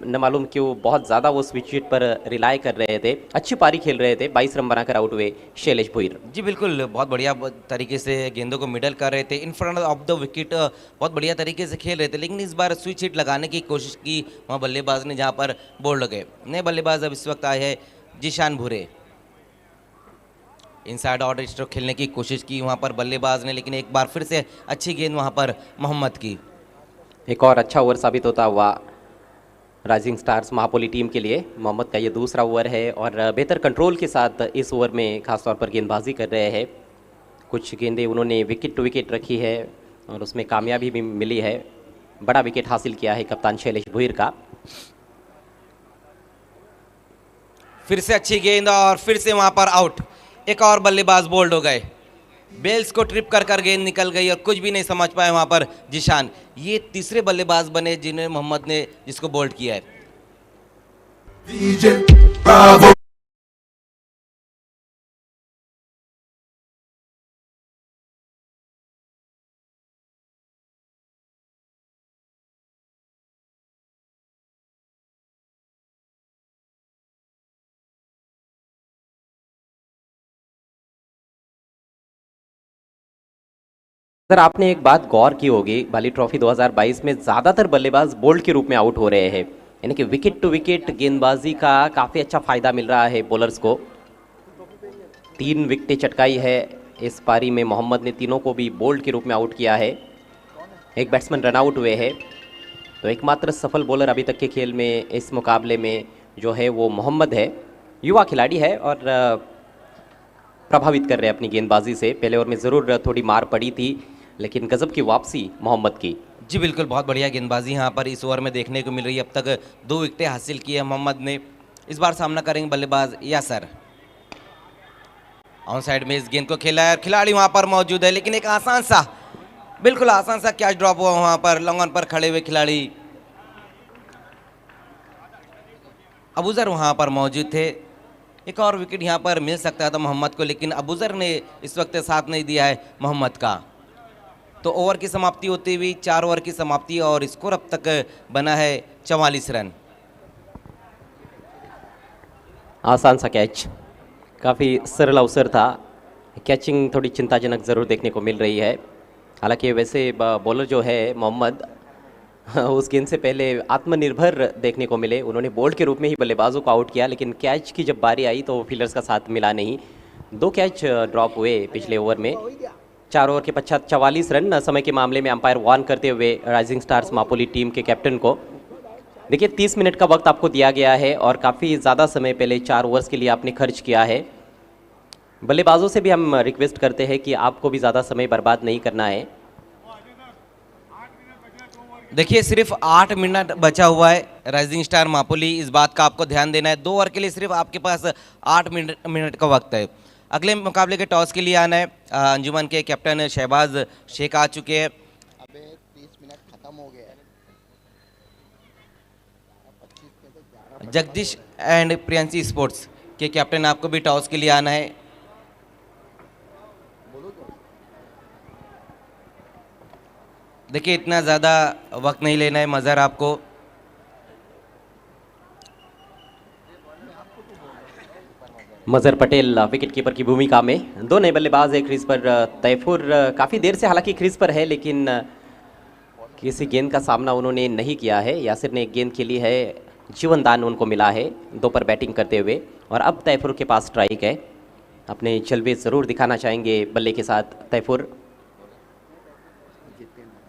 न मालूम क्यों बहुत ज़्यादा वो स्विच हिट पर रिलाय कर रहे थे। अच्छी पारी खेल रहे थे, 22 रन बनाकर आउट हुए शैलेश भोईर। जी बिल्कुल, बहुत बढ़िया तरीके से गेंदों को मिडल कर रहे थे, in front of the wicket बहुत बढ़िया तरीके से खेल रहे थे, लेकिन इस बार स्विच हिट लगाने की कोशिश की वहाँ बल्लेबाज ने, जहाँ पर बोल्ड हो गए। नए बल्लेबाज अब इस वक्त आए हैं जीशान भूरे। इनसाइड आउट स्ट्रोक खेलने की कोशिश की वहाँ पर बल्लेबाज ने, लेकिन एक बार फिर से अच्छी गेंद वहाँ पर मोहम्मद की। एक और अच्छा ओवर साबित होता हुआ राइजिंग स्टार्स महापोली टीम के लिए। मोहम्मद का ये दूसरा ओवर है और बेहतर कंट्रोल के साथ इस ओवर में खासतौर पर गेंदबाजी कर रहे हैं। कुछ गेंदें उन्होंने विकेट टू विकेट रखी है और उसमें कामयाबी भी मिली है। बड़ा विकेट हासिल किया है कप्तान शैलेश भोईर का। फिर से अच्छी गेंद और फिर से वहाँ पर आउट। एक और बल्लेबाज बोल्ड हो गए, बेल्स को ट्रिप कर गेंद निकल गई और कुछ भी नहीं समझ पाए वहाँ पर जीशान। ये तीसरे बल्लेबाज बने जिन्हें मोहम्मद ने जिसको बोल्ड किया है। DJ Bravo सर, आपने एक बात गौर की होगी, बाली ट्रॉफी 2022 में ज़्यादातर बल्लेबाज बोल्ड के रूप में आउट हो रहे हैं, यानी कि विकेट टू विकेट गेंदबाजी का काफ़ी अच्छा फायदा मिल रहा है बॉलर्स को। 3 विकेटें चटकाई है इस पारी में मोहम्मद ने, तीनों को भी बोल्ड के रूप में आउट किया है। एक बैट्समैन रन आउट हुए हैं, तो एकमात्र सफल बॉलर अभी तक के खेल में इस मुकाबले में जो है वो मोहम्मद है। युवा खिलाड़ी है और प्रभावित कर रहे हैं अपनी गेंदबाजी से। पहले ओवर में ज़रूर थोड़ी मार पड़ी थी, लेकिन गजब की वापसी मोहम्मद की। जी बिल्कुल, बहुत बढ़िया गेंदबाजी यहाँ पर इस ओवर में देखने को मिल रही है। अब तक 2 विकेटें हासिल की है मोहम्मद ने। इस बार सामना करेंगे बल्लेबाज यासर। ऑन साइड में इस गेंद को खेला है, खिलाड़ी वहाँ पर मौजूद है, लेकिन एक आसान सा, बिल्कुल आसान सा कैच ड्रॉप हुआ वहाँ पर लॉन्ग ऑन पर खड़े हुए खिलाड़ी अबूजर वहाँ पर मौजूद थे। एक और विकेट यहाँ पर मिल सकता था मोहम्मद को, लेकिन अबूजर ने इस वक्त साथ नहीं दिया है मोहम्मद का। तो ओवर की समाप्ति होती हुई 4 ओवर की समाप्ति और स्कोर अब तक बना है 44 रन। आसान सा कैच, काफ़ी सरल अवसर था। कैचिंग थोड़ी चिंताजनक ज़रूर देखने को मिल रही है। हालांकि वैसे बॉलर जो है मोहम्मद उस गेंद से पहले आत्मनिर्भर देखने को मिले। उन्होंने बोल्ड के रूप में ही बल्लेबाजों को आउट किया, लेकिन कैच की जब बारी आई तो फील्डर्स का साथ मिला नहीं। 2 कैच ड्रॉप हुए पिछले ओवर में। 4 ओवर के पश्चात 44 रन समय के मामले में अंपायर वार्न करते हुए राइजिंग स्टार्स मापोली टीम के कैप्टन को। देखिए 30 मिनट का वक्त आपको दिया गया है और काफ़ी ज़्यादा समय पहले 4 ओवर्स के लिए आपने खर्च किया है। बल्लेबाजों से भी हम रिक्वेस्ट करते हैं कि आपको भी ज़्यादा समय बर्बाद नहीं करना है। देखिए सिर्फ 8 मिनट बचा हुआ है राइजिंग स्टार मापोली, इस बात का आपको ध्यान देना है। 2 ओवर के लिए सिर्फ आपके पास 8 मिनट का वक्त है। अगले मुकाबले के टॉस के लिए आना है। अंजुमन के कैप्टन शहबाज शेख आ चुके हैं। अबे 30 मिनट खत्म हो गया है। जगदीश एंड प्रियंसी स्पोर्ट्स के कैप्टन आपको भी टॉस के लिए आना है। देखिए इतना ज़्यादा वक्त नहीं लेना है मज़हर आपको। मजहर पटेल विकेट कीपर की भूमिका में। दो नए बल्लेबाज है क्रीज पर। तैफूर काफ़ी देर से हालांकि क्रीज पर है, लेकिन किसी गेंद का सामना उन्होंने नहीं किया है। यासिर ने एक गेंद खेली है, जीवन दान उनको मिला है दो पर बैटिंग करते हुए। और अब तैफूर के पास स्ट्राइक है, अपने जलवे ज़रूर दिखाना चाहेंगे बल्ले के साथ तैफूर।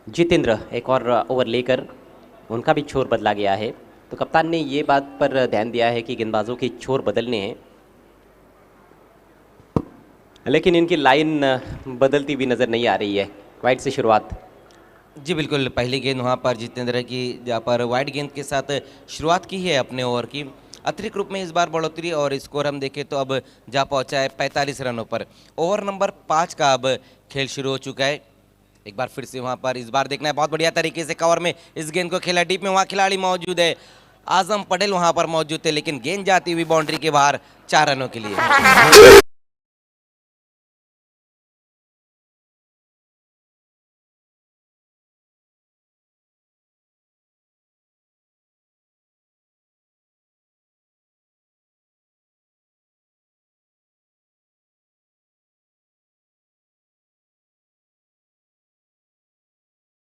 जितेंद्र एक और ओवर लेकर उनका भी छोर बदला गया है, तो कप्तान ने ये बात पर ध्यान दिया है कि गेंदबाजों के छोर बदलने हैं, लेकिन इनकी लाइन बदलती भी नज़र नहीं आ रही है। वाइड से शुरुआत। जी बिल्कुल, पहली गेंद वहाँ पर जितेंद्र की, जहाँ पर वाइड गेंद के साथ शुरुआत की है अपने ओवर की। अतिरिक्त रूप में इस बार बढ़ोतरी और स्कोर हम देखें तो अब जा पहुँचा है 45 रनों पर। ओवर नंबर 5 का अब खेल शुरू हो चुका है। एक बार फिर से वहाँ पर इस बार देखना है, बहुत बढ़िया तरीके से कवर में इस गेंद को खेला डीप में। वहाँ खिलाड़ी मौजूद है, आजम पटेल वहाँ पर मौजूद थे, लेकिन गेंद जाती हुई बाउंड्री के बाहर 4 रनों के लिए।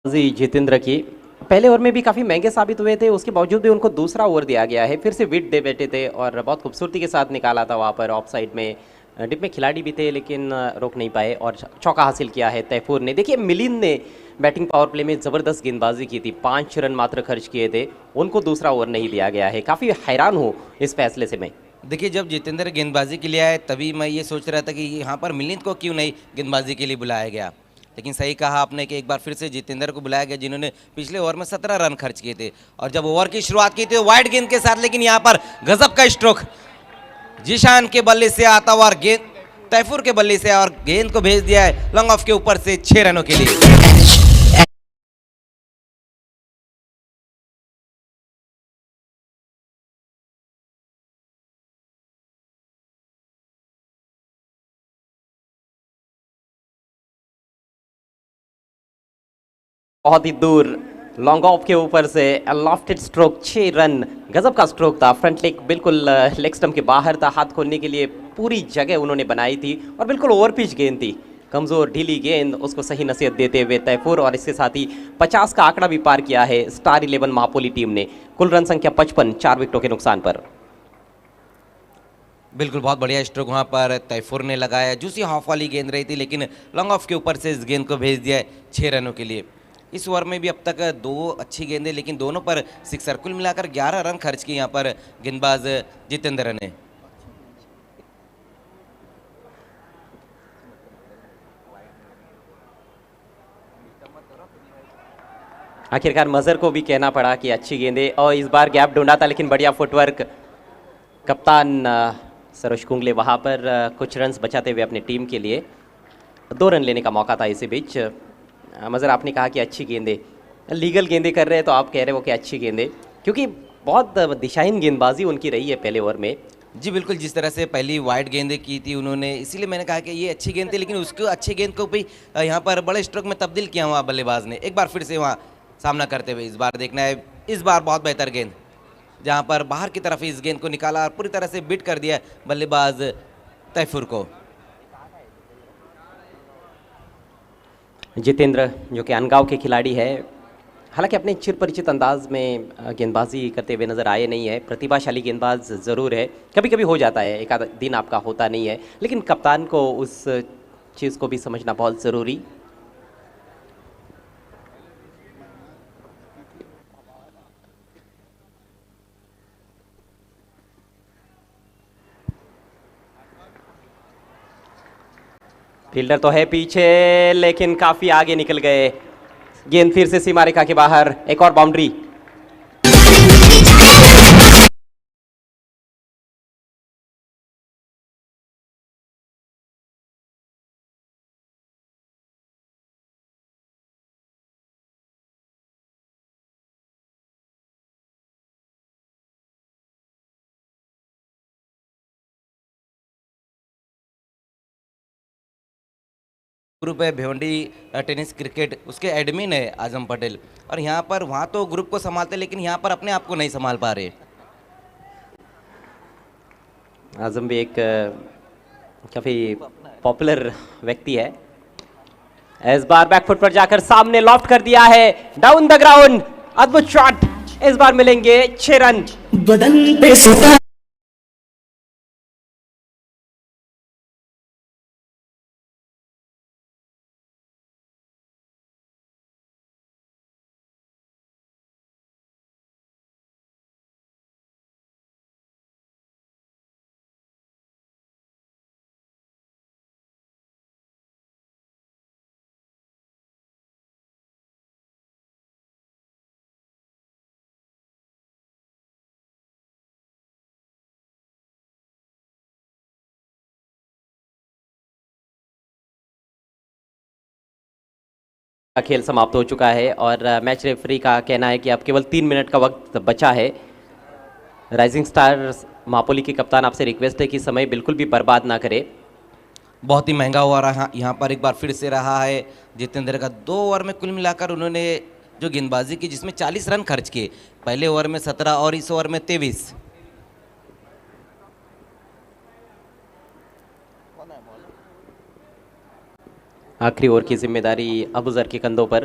जी जितेंद्र की पहले ओवर में भी काफ़ी महंगे साबित हुए थे, उसके बावजूद भी उनको दूसरा ओवर दिया गया है। फिर से विट दे बैठे थे और बहुत खूबसूरती के साथ निकाला था वहाँ पर ऑफ साइड में। डिप में खिलाड़ी भी थे, लेकिन रोक नहीं पाए और चौका हासिल किया है तैफूर ने। देखिए मिलिंद ने बैटिंग पावर प्ले में ज़बरदस्त गेंदबाजी की थी, 5 रन मात्र खर्च किए थे, उनको दूसरा ओवर नहीं दिया गया है। काफ़ी हैरान हूँ इस फैसले से मैं। देखिए, जब जितेंद्र गेंदबाजी के लिए आए तभी मैं ये सोच रहा था कि यहाँ पर मिलिंद को क्यों नहीं गेंदबाजी के लिए बुलाया गया, लेकिन सही कहा आपने कि एक बार फिर से जितेंद्र को बुलाया गया, जिन्होंने पिछले ओवर में 17 रन खर्च किए थे। और जब ओवर की शुरुआत की थी वाइड गेंद के साथ, लेकिन यहाँ पर गजब का स्ट्रोक जीशान के बल्ले से आता हुआ और गेंद तैफूर के बल्ले से, और गेंद को भेज दिया है लॉन्ग ऑफ के ऊपर से 6 रनों के लिए। बहुत ही दूर लॉन्ग ऑफ के ऊपर से लॉफ्टेड स्ट्रोक, 6 रन। गजब का स्ट्रोक था, फ्रंट लेग बिल्कुल लेग स्टंप के बाहर था, हाथ खोलने के लिए पूरी जगह उन्होंने बनाई थी और बिल्कुल ओवर पिच गेंद थी, कमज़ोर ढीली गेंद, उसको सही नसीहत देते हुए तैफूर। और इसके साथ ही 50 का आंकड़ा भी पार किया है स्टार 11 महापोली टीम ने। कुल रन संख्या 55, 4 विकेटों के नुकसान पर। बिल्कुल, बहुत बढ़िया स्ट्रोक वहाँ पर तैफूर ने लगाया। जूसी हाफ वाली गेंद रही थी, लेकिन लॉन्ग ऑफ के ऊपर से इस गेंद को भेज दिया है 6 रनों के लिए। इस ओवर में भी अब तक 2 अच्छी गेंदें, लेकिन दोनों पर सिक्सर। कुल मिलाकर 11 रन खर्च किए यहाँ पर गेंदबाज जितेंद्र ने। आखिरकार मजहर को भी कहना पड़ा कि अच्छी गेंदें, और इस बार गैप ढूंढा था लेकिन बढ़िया फुटवर्क। कप्तान सरोज कुंगले वहाँ पर कुछ रन्स बचाते हुए अपनी टीम के लिए 2 रन लेने का मौका था। इसी बीच मजहर, आपने कहा कि अच्छी गेंदें, लीगल गेंदें कर रहे हैं तो आप कह रहे हो कि अच्छी गेंदें, क्योंकि बहुत दिशाहीन गेंदबाजी उनकी रही है पहले ओवर में। जी बिल्कुल, जिस तरह से पहली वाइड गेंदें की थी उन्होंने, इसीलिए मैंने कहा कि ये अच्छी गेंद थी, लेकिन उसको अच्छी गेंद को भी यहाँ पर बड़े स्ट्रोक में तब्दील किया हुआ बल्लेबाज ने। एक बार फिर से वहाँ सामना करते हुए इस बार देखना है, इस बार बहुत बेहतर गेंद, जहाँ पर बाहर की तरफ इस गेंद को निकाला और पूरी तरह से बीट कर दिया बल्लेबाज तैफूर को। जितेंद्र जो कि अनगांव के खिलाड़ी है, हालांकि अपने चिर परिचित अंदाज में गेंदबाजी करते हुए नज़र आए नहीं है। प्रतिभाशाली गेंदबाज ज़रूर है, कभी कभी हो जाता है, एक आधा दिन आपका होता नहीं है, लेकिन कप्तान को उस चीज़ को भी समझना बहुत ज़रूरी। फील्डर तो है पीछे, लेकिन काफ़ी आगे निकल गए। गेंद फिर से सीमा रेखा के बाहर, एक और बाउंड्री। ग्रुप है भिवंडी टेनिस क्रिकेट, उसके एडमिन है आजम पटेल, और यहाँ पर वहाँ तो ग्रुप को संभालते, लेकिन यहाँ पर अपने आप को नहीं संभाल पा रहे। आजम भी एक काफ़ी पॉपुलर व्यक्ति है। इस बार बैकफुट पर जाकर सामने लॉफ्ट कर दिया है, डाउन द ग्राउंड, अद्भुत शॉट। इस बार मिलेंगे 6 रन। बदन पे सुता का खेल समाप्त हो चुका है और मैच रेफरी का कहना है कि अब केवल 3 मिनट का वक्त बचा है। राइजिंग स्टार्स मापोली के कप्तान, आपसे रिक्वेस्ट है कि समय बिल्कुल भी बर्बाद ना करें। बहुत ही महंगा हुआ रहा यहाँ पर, एक बार फिर से रहा है जितेंद्र का। 2 ओवर में कुल मिलाकर उन्होंने जो गेंदबाजी की जिसमें 40 रन खर्च किए, पहले ओवर में 17 और इस ओवर में 23। आखिरी ओवर की जिम्मेदारी अबूजर के कंधों पर।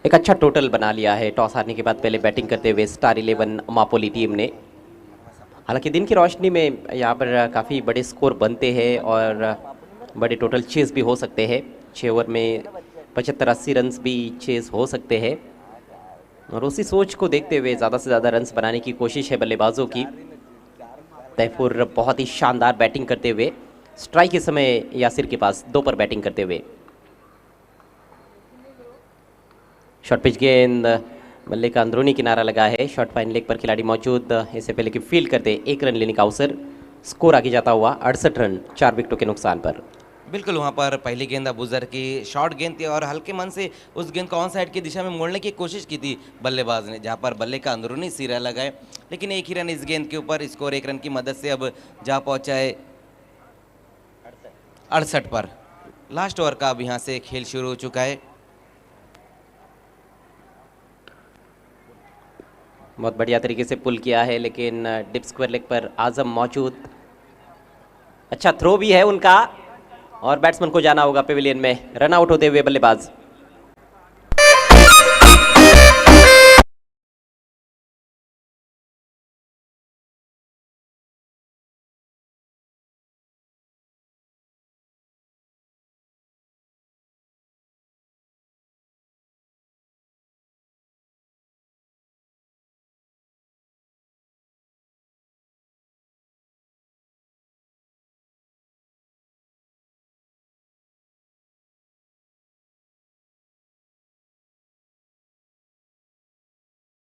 एक अच्छा टोटल बना लिया है टॉस हारने के बाद पहले बैटिंग करते हुए स्टार 11 मापोली टीम ने। हालांकि दिन की रोशनी में यहाँ पर काफ़ी बड़े स्कोर बनते हैं और बड़े टोटल चेस भी हो सकते हैं। 6 ओवर में 75-80 रन भी चेस हो सकते हैं और उसी सोच को देखते हुए ज़्यादा से ज़्यादा रन्स बनाने की कोशिश है बल्लेबाजों की। तैफूर बहुत ही शानदार बैटिंग करते हुए, स्ट्राइक के समय यासिर के पास 2 पर बैटिंग करते हुए। शॉर्ट पिच गेंद, बल्ले का अंदरूनी किनारा लगा है, शॉर्ट फाइन लेग पर खिलाड़ी मौजूद, इससे पहले कि फील्ड करते 1 रन लेने का अवसर। स्कोर आगे जाता हुआ 68 रन 4 विकेटों के नुकसान पर। बिल्कुल, वहाँ पर पहली गेंद अबूजर की शॉर्ट गेंद थी और हल्के मन से उस गेंद को ऑन साइड की दिशा में मोड़ने की कोशिश की थी बल्लेबाज ने, जहाँ पर बल्ले का अंदरूनी सिरा लगाए, लेकिन एक ही रन इस गेंद के ऊपर। स्कोर 1 रन की मदद से अब जा पहुँचा है 68 पर। लास्ट ओवर का अब यहाँ से खेल शुरू हो चुका है। बहुत बढ़िया तरीके से पुल किया है, लेकिन डिप स्क्वायर लेग पर आजम मौजूद। अच्छा थ्रो भी है उनका और बैट्समैन को जाना होगा पेविलियन में, रन आउट होते हुए बल्लेबाज।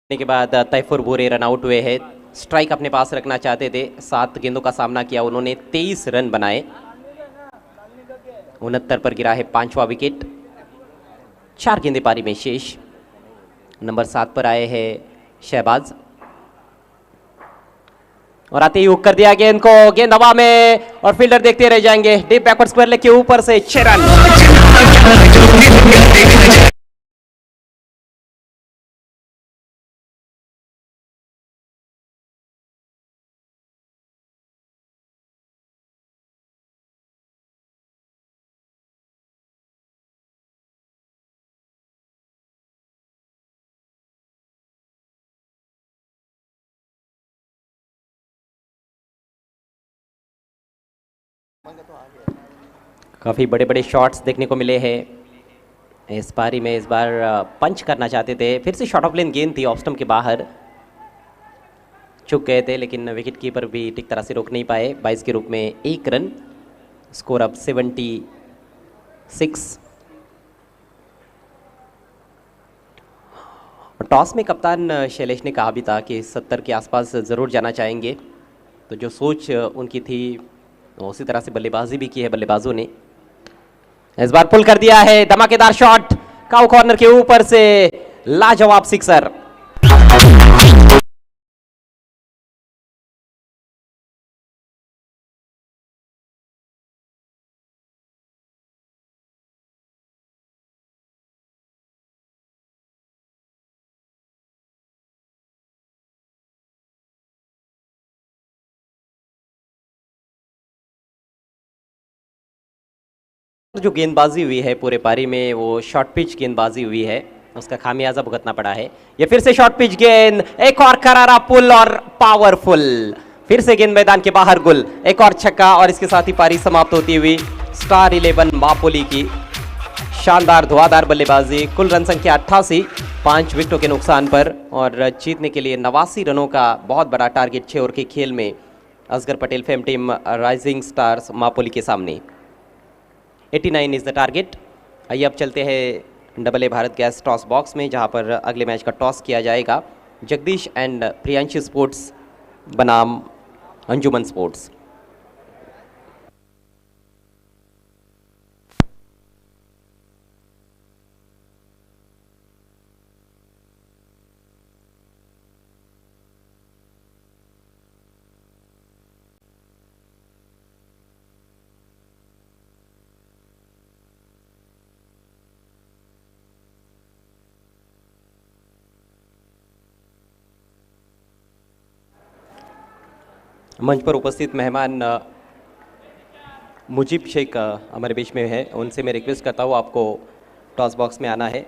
के बाद तैफूर बुरे रन आउट हुए हैं। स्ट्राइक अपने पास रखना चाहते थे, 7 गेंदों का सामना किया उन्होंने, 23 रन बनाए। 69 पर गिरा है 5वां विकेट। 4 गेंदें पारी में शेष। नंबर 7 पर आए हैं शहबाज और आते ही हुक कर दिया गेंद को, गेंद हवा में और फील्डर देखते रह जाएंगे। डीप बैकवर्ड स्क्वायर लेग के ऊपर से 6 रन। काफ़ी बड़े बड़े शॉट्स देखने को मिले हैं इस पारी में। इस बार पंच करना चाहते थे, फिर से शॉर्ट ऑफ लेन गेंद थी ऑफ स्टंप के बाहर, चुक गए थे, लेकिन विकेट कीपर भी ठीक तरह से रोक नहीं पाए। 22 के रूप में 1 रन। स्कोर अब 76। टॉस में कप्तान शैलेश ने कहा भी था कि 70 के आसपास ज़रूर जाना चाहेंगे, तो जो सोच उनकी थी उसी तरह से बल्लेबाजी भी की है बल्लेबाजों ने। इस बार पुल कर दिया है, धमाकेदार शॉट काउ कॉर्नर के ऊपर से, लाजवाब सिक्सर। जो गेंदबाजी हुई है पूरे पारी में वो शॉर्ट पिच गेंदबाजी हुई है, उसका खामियाजा भुगतना पड़ा है। ये फिर से शॉर्ट पिच गेंद, एक और करारा पुल और पावरफुल, फिर से गेंद मैदान के बाहर गुल, एक और छक्का और इसके साथ ही पारी समाप्त होती हुई स्टार 11 मापोली की शानदार धुआंधार बल्लेबाजी। कुल रन संख्या 88, 5 विकेटों के नुकसान पर, और जीतने के लिए 89 रनों का बहुत बड़ा टारगेट 6 ओवर के खेल में Asgar Patel fame team rising stars Mapoli के सामने। 89 इज द टारगेट। आइए अब चलते हैं AA Bharat gas toss box में, जहां पर अगले मैच का टॉस किया जाएगा जगदीश एंड प्रियांशी स्पोर्ट्स बनाम अंजुमन स्पोर्ट्स। मंच पर उपस्थित मेहमान मुजीब शेख हमारे बीच में है, उनसे मैं रिक्वेस्ट करता हूँ आपको टॉस बॉक्स में आना है।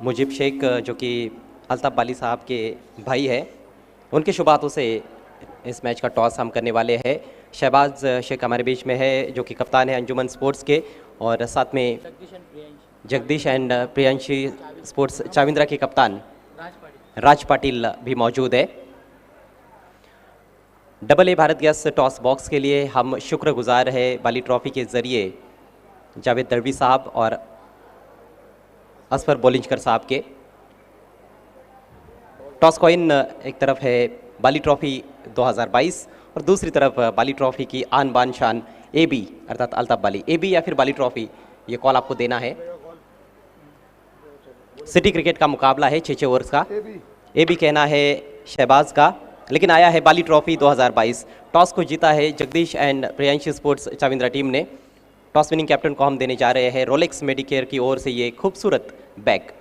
मुजीब शेख जो कि अल्ताफ बाली साहब के भाई है, उनके शुभ हाथों से इस मैच का टॉस हम करने वाले हैं। शहबाज शेख हमारे बीच में है जो कि कप्तान है अंजुमन स्पोर्ट्स के, और साथ में जगदीश एंड प्रियांशी स्पोर्ट्स चाविंद्रा के कप्तान राज पाटिल भी मौजूद है। AA Bharat gas toss box के लिए हम शुक्रगुजार है बाली ट्रॉफी के ज़रिए जावेद दरबी साहब और असफर बोलिंजकर साहब के। टॉस कॉइन एक तरफ है बाली ट्रॉफी 2022 और दूसरी तरफ बाली ट्रॉफी की आन बान शान AB अर्थात अल्ताफ बाली। AB या फिर बाली ट्रॉफी, ये कॉल आपको देना है। सिटी क्रिकेट का मुकाबला है 6 ओवर्स का। AB कहना है शहबाज का, लेकिन आया है बाली ट्रॉफी 2022। टॉस को जीता है Jagdish and Priyanshi sports Chavindra team ने। टॉस विनिंग कैप्टन को हम देने जा रहे हैं रोलेक्स मेडिकेयर की ओर से ये खूबसूरत बैग।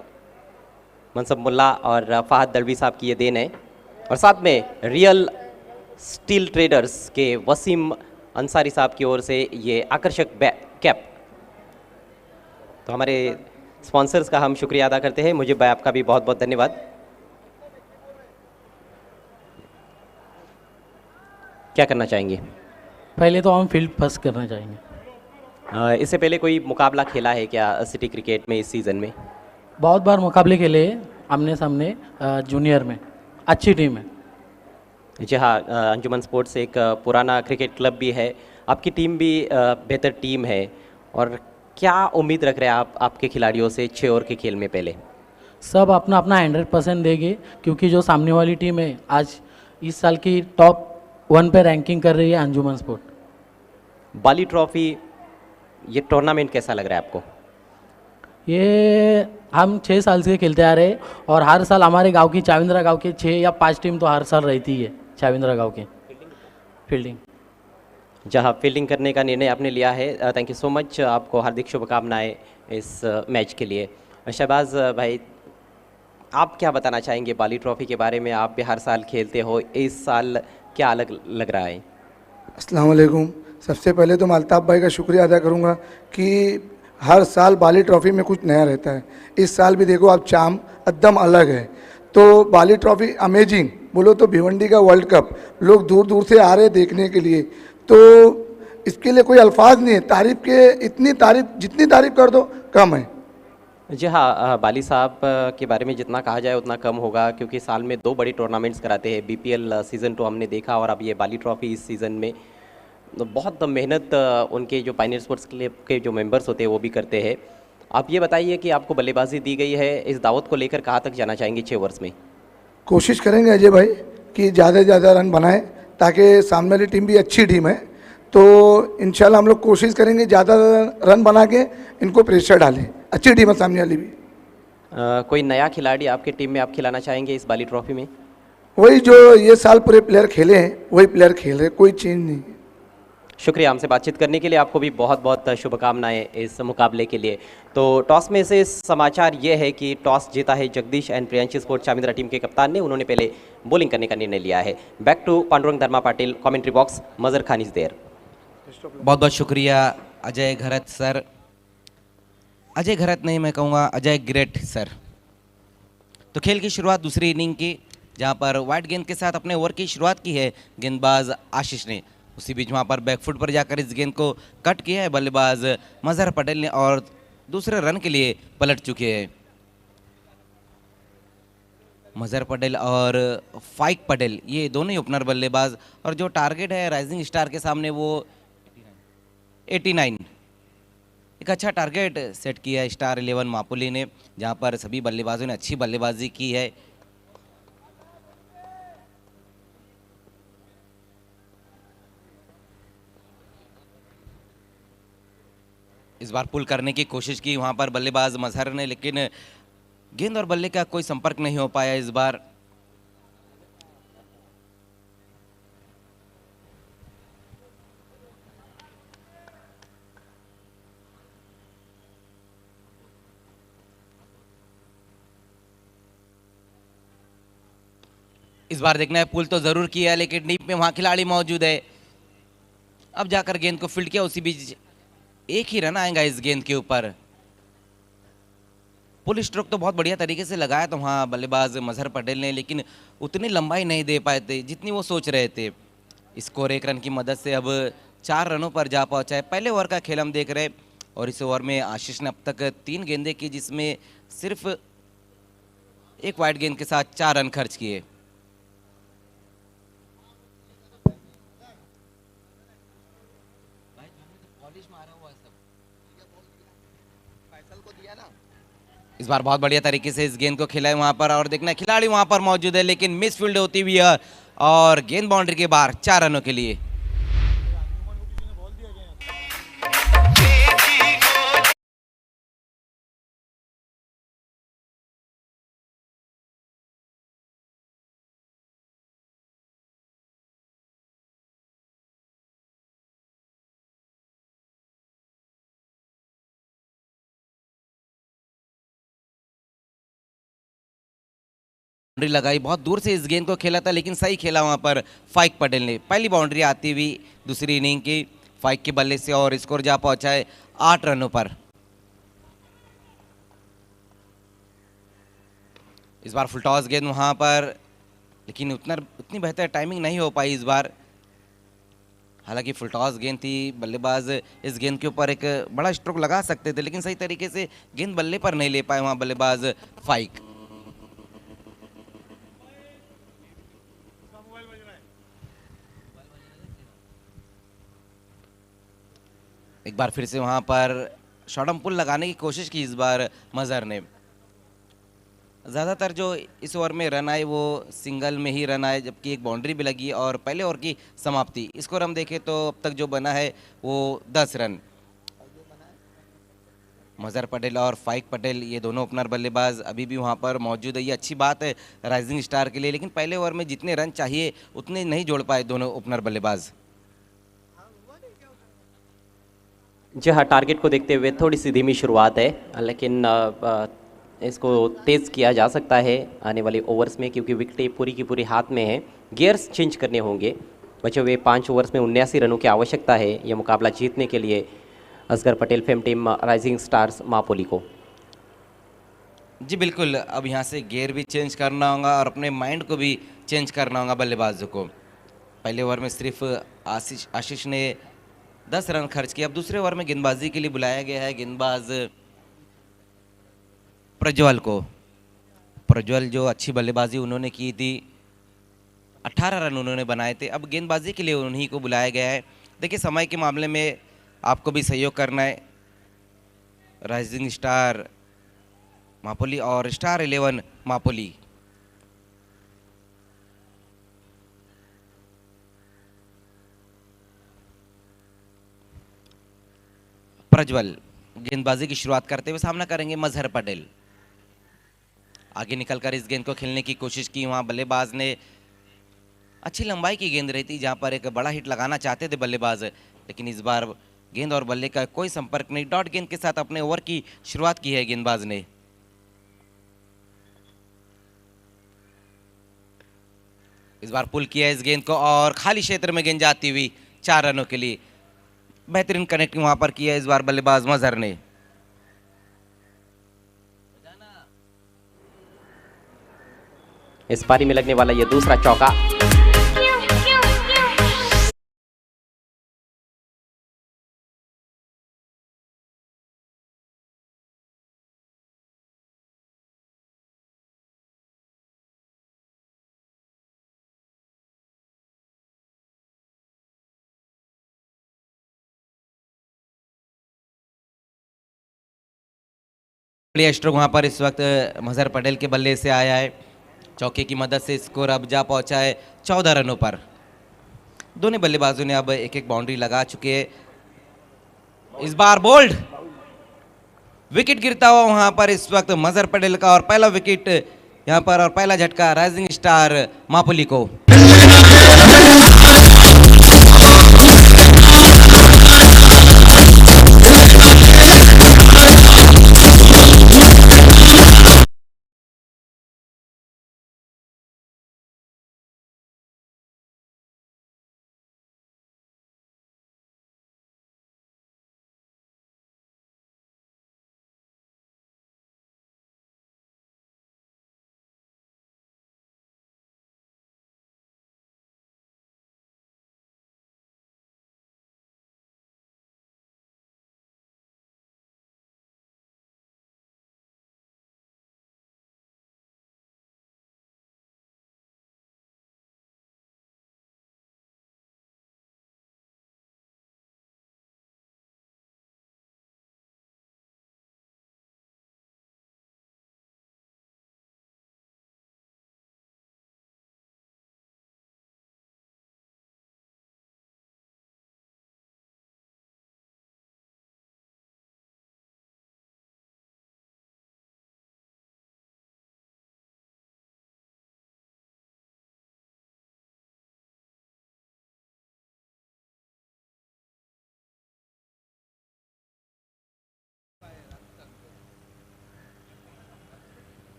मनसब मुल्ला और फहद दलवी साहब की ये देन है, और साथ में रियल स्टील ट्रेडर्स के वसीम अंसारी साहब की ओर से ये आकर्षक कैप। तो हमारे स्पॉन्सर्स का हम शुक्रिया अदा करते हैं। मुझे भाई आपका भी बहुत बहुत धन्यवाद। क्या करना चाहेंगे? पहले तो हम फील्ड फर्स्ट करना चाहेंगे। इससे पहले कोई मुकाबला खेला है क्या सिटी क्रिकेट में इस सीज़न में? बहुत बार मुकाबले खेले आमने सामने, जूनियर में अच्छी टीम है। जी हाँ, अंजुमन स्पोर्ट्स एक पुराना क्रिकेट क्लब भी है, आपकी टीम भी बेहतर टीम है, और क्या उम्मीद रख रहे हैं आप आपके खिलाड़ियों से 6 ओवर के खेल में? पहले सब अपना अपना 100% देंगे, क्योंकि जो सामने वाली टीम है आज इस साल की टॉप 1 पे रैंकिंग कर रही है अंजुमन स्पोर्ट। बाली ट्रॉफी ये टूर्नामेंट कैसा लग रहा है आपको? ये हम 6 साल से खेलते आ रहे हैं, और हर साल हमारे गांव की चाविंद्रा गांव के 6 या 5 टीम तो हर साल रहती है चाविंद्रा गांव की फील्डिंग। जहाँ फील्डिंग करने का निर्णय आपने लिया है, थैंक यू सो मच, आपको हार्दिक शुभकामनाएं इस मैच के लिए। शहबाज भाई, आप क्या बताना चाहेंगे बाली ट्रॉफी के बारे में? आप भी हर साल खेलते हो, इस साल क्या अलग लग रहा है? अस्सलाम वालेकुम। सबसे पहले तो मैं अल्ताफ़ भाई का शुक्रिया अदा करूंगा कि हर साल बाली ट्रॉफ़ी में कुछ नया रहता है। इस साल भी देखो आप चाम एकदम अलग है। तो बाली ट्रॉफ़ी अमेजिंग, बोलो तो भिवंडी का वर्ल्ड कप, लोग दूर दूर से आ रहे हैं देखने के लिए, तो इसके लिए कोई अल्फाज नहीं है। तारीफ़ के इतनी तारीफ़, जितनी तारीफ़ कर दो कम है। जी हाँ, बाली साहब के बारे में जितना कहा जाए उतना कम होगा, क्योंकि साल में 2 बड़ी टूर्नामेंट्स कराते हैं। BPL सीज़न 2 हमने देखा, और अब ये बाली ट्रॉफ़ी इस सीज़न में। तो बहुत मेहनत उनके जो पायनियर स्पोर्ट्स क्लब के जो मेंबर्स होते हैं वो भी करते हैं। आप ये बताइए कि आपको बल्लेबाजी दी गई है, इस दावत को लेकर कहाँ तक जाना चाहेंगे 6 ओवर्स में? कोशिश करेंगे अजय भाई कि ज़्यादा से ज़्यादा रन बनाएं, ताकि सामने वाली टीम भी अच्छी टीम है, तो इंशाल्लाह हम लोग कोशिश करेंगे ज़्यादा रन बना के इनको प्रेशर डालें। अच्छी टीम है सामने वाली भी। कोई नया खिलाड़ी आपके टीम में आप खिलाना चाहेंगे इस बाली ट्रॉफी में? वही जो ये साल पूरे प्लेयर खेले हैं वही प्लेयर खेल रहे, कोई चेंज नहीं। शुक्रिया हमसे बातचीत करने के लिए, आपको भी बहुत बहुत शुभकामनाएं इस मुकाबले के लिए। तो टॉस में से समाचार ये है कि टॉस जीता है Jagdish and Priyanshi sports Chavindra team के कप्तान ने। उन्होंने पहले बॉलिंग करने का निर्णय लिया है। Back to Pandurang Dharma Patil, commentary box, Mazar Khan is there. बहुत बहुत शुक्रिया अजय घरत सर। अजय घरत नहीं, मैं कहूँगा अजय ग्रेट सर। तो खेल की शुरुआत दूसरी इनिंग की, जहाँ पर वाइड गेंद के साथ अपने ओवर की शुरुआत की है गेंदबाज आशीष ने। उसी बीच वहाँ पर बैकफुट पर जाकर इस गेंद को कट किया है बल्लेबाज मजहर पटेल ने और दूसरे रन के लिए पलट चुके हैं मजहर पटेल और फाइक पटेल, ये दोनों ही ओपनर बल्लेबाज। और जो टारगेट है राइजिंग स्टार के सामने वो 89, एक अच्छा टारगेट सेट किया है स्टार 11 मापुली ने, जहां पर सभी बल्लेबाजों ने अच्छी बल्लेबाजी की है। इस बार पुल करने की कोशिश की वहां पर बल्लेबाज मजहर ने, लेकिन गेंद और बल्ले का कोई संपर्क नहीं हो पाया इस बार। इस बार देखना है, पुल तो जरूर किया है लेकिन डीप में वहां खिलाड़ी मौजूद है। अब जाकर गेंद को फील्ड किया, उसी बीच एक ही रन आएगा इस गेंद के ऊपर। पुल स्ट्रोक तो बहुत बढ़िया तरीके से लगाया था वहाँ बल्लेबाज मजहर पटेल ने, लेकिन उतनी लंबाई नहीं दे पाए थे जितनी वो सोच रहे थे। स्कोर 1 रन की मदद से अब 4 रनों पर जा पहुंचा है। पहले ओवर का खेल हम देख रहे, और इस ओवर में आशीष ने अब तक 3 गेंदें की, जिसमें सिर्फ एक वाइड गेंद के साथ 4 रन खर्च किए। इस बार बहुत बढ़िया तरीके से इस गेंद को खेला है वहां पर, और देखना खिलाड़ी वहां पर मौजूद है लेकिन मिस फील्ड होती हुई है और गेंद बाउंड्री के बाहर 4 रनों के लिए। बाउंड्री लगाई, बहुत दूर से इस गेंद को खेला था लेकिन सही खेला वहां पर फाइक पटेल ने। पहली बाउंड्री आती हुई दूसरी इनिंग की फाइक के बल्ले से, और स्कोर जा पहुंचा है 8 रनों पर। इस बार फुल टॉस गेंद वहां पर, लेकिन उतनी बेहतर टाइमिंग नहीं हो पाई इस बार। हालांकि फुल टॉस गेंद थी, बल्लेबाज इस गेंद के ऊपर एक बड़ा स्ट्रोक लगा सकते थे, लेकिन सही तरीके से गेंद बल्ले पर नहीं ले पाए वहां बल्लेबाज फाइक। एक बार फिर से वहां पर शॉर्टम पुल लगाने की कोशिश की इस बार मजहर ने। ज़्यादातर जो इस ओवर में रन आए वो सिंगल में ही रन आए, जबकि एक बाउंड्री भी लगी और पहले ओवर की समाप्ति। स्कोर हम देखें तो अब तक जो बना है वो 10 रन। मजहर पटेल और फाइक पटेल, ये दोनों ओपनर बल्लेबाज अभी भी वहाँ पर मौजूद है। ये अच्छी बात है राइजिंग स्टार के लिए, लेकिन पहले ओवर में जितने रन चाहिए उतने नहीं जोड़ पाए दोनों ओपनर बल्लेबाज। जी हाँ, टारगेट को देखते हुए थोड़ी सी धीमी शुरुआत है, लेकिन इसको तेज़ किया जा सकता है आने वाले ओवर्स में, क्योंकि विकेटें पूरी की पूरी हाथ में हैं। गियर्स चेंज करने होंगे। बचे हुए 5 ओवर्स में 79 रनों की आवश्यकता है यह मुकाबला जीतने के लिए Asgar Patel fame team rising stars Mapoli को। जी बिल्कुल, अब यहाँ से गियर भी चेंज करना होगा और अपने माइंड को भी चेंज करना होगा बल्लेबाजों को। पहले ओवर में सिर्फ आशीष ने 10 रन खर्च किए। अब दूसरे ओवर में गेंदबाजी के लिए बुलाया गया है गेंदबाज प्रज्वल को। प्रज्वल जो अच्छी बल्लेबाजी उन्होंने की थी, 18 रन उन्होंने बनाए थे। अब गेंदबाजी के लिए उन्हीं को बुलाया गया है। देखिए, समय के मामले में आपको भी सहयोग करना है। राइजिंग स्टार मापोली और स्टार 11 मापोली। प्रज्वल गेंदबाजी की शुरुआत करते हुए सामना करेंगे मजहर पटेल। आगे निकलकर इस गेंद को खेलने की कोशिश की, वहां बल्लेबाज ने अच्छी लंबाई की गेंद रही थी, जहां पर एक बड़ा हिट लगाना चाहते थे बल्लेबाज, लेकिन इस बार गेंद और बल्ले का कोई संपर्क नहीं। डॉट गेंद के साथ अपने ओवर की शुरुआत की है गेंदबाज ने। इस बार पुल किया इस गेंद को और खाली क्षेत्र में गेंद जाती हुई 4 रनों के लिए। बेहतरीन कनेक्टिंग वहां पर किया इस बार बल्लेबाज मजहर ने। इस पारी में लगने वाला यह दूसरा चौका। बढ़िया स्ट्रोक वहां पर इस वक्त मजहर पटेल के बल्ले से आया है। चौके की मदद से स्कोर अब जा पहुंचा है 14 रनों पर। दोनों बल्लेबाजों ने अब एक एक बाउंड्री लगा चुके हैं। इस बार बोल्ड विकेट गिरता हुआ वहां पर इस वक्त मजहर पटेल का, और पहला विकेट यहां पर और पहला झटका राइजिंग स्टार मापुली को।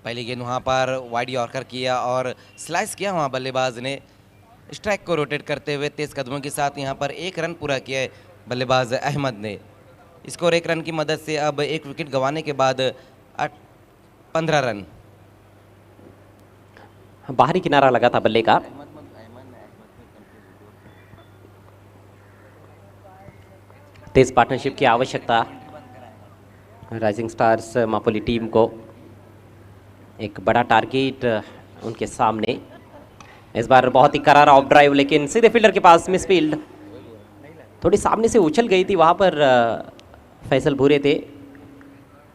पहली गेंद वहां पर वाइड यॉर्कर किया और स्लाइस किया वहां बल्लेबाज ने। स्ट्राइक को रोटेट करते हुए तेज कदमों के साथ यहां पर 1 रन पूरा किया है बल्लेबाज अहमद ने। स्कोर 1 रन की मदद से अब 1 विकेट गंवाने के बाद 15 रन। बाहरी किनारा लगा था बल्ले का। तेज पार्टनरशिप की आवश्यकता राइजिंग स्टार्स मापुली टीम को। एक बड़ा टारगेट उनके सामने। इस बार बहुत ही करारा ऑफ ड्राइव, लेकिन सीधे फील्डर के पास मिस फील्ड। थोड़ी सामने से उछल गई थी, वहाँ पर फैसल भूरे थे,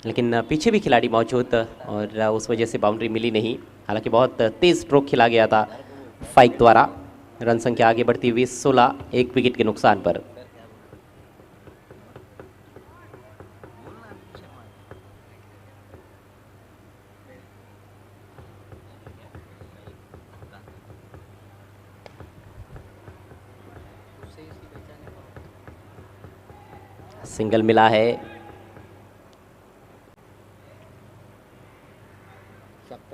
लेकिन पीछे भी खिलाड़ी मौजूद और उस वजह से बाउंड्री मिली नहीं। हालांकि बहुत तेज स्ट्रोक खिला गया था फाइक द्वारा। रन संख्या आगे बढ़ती हुई 16, 1 विकेट के नुकसान पर। सिंगल मिला है।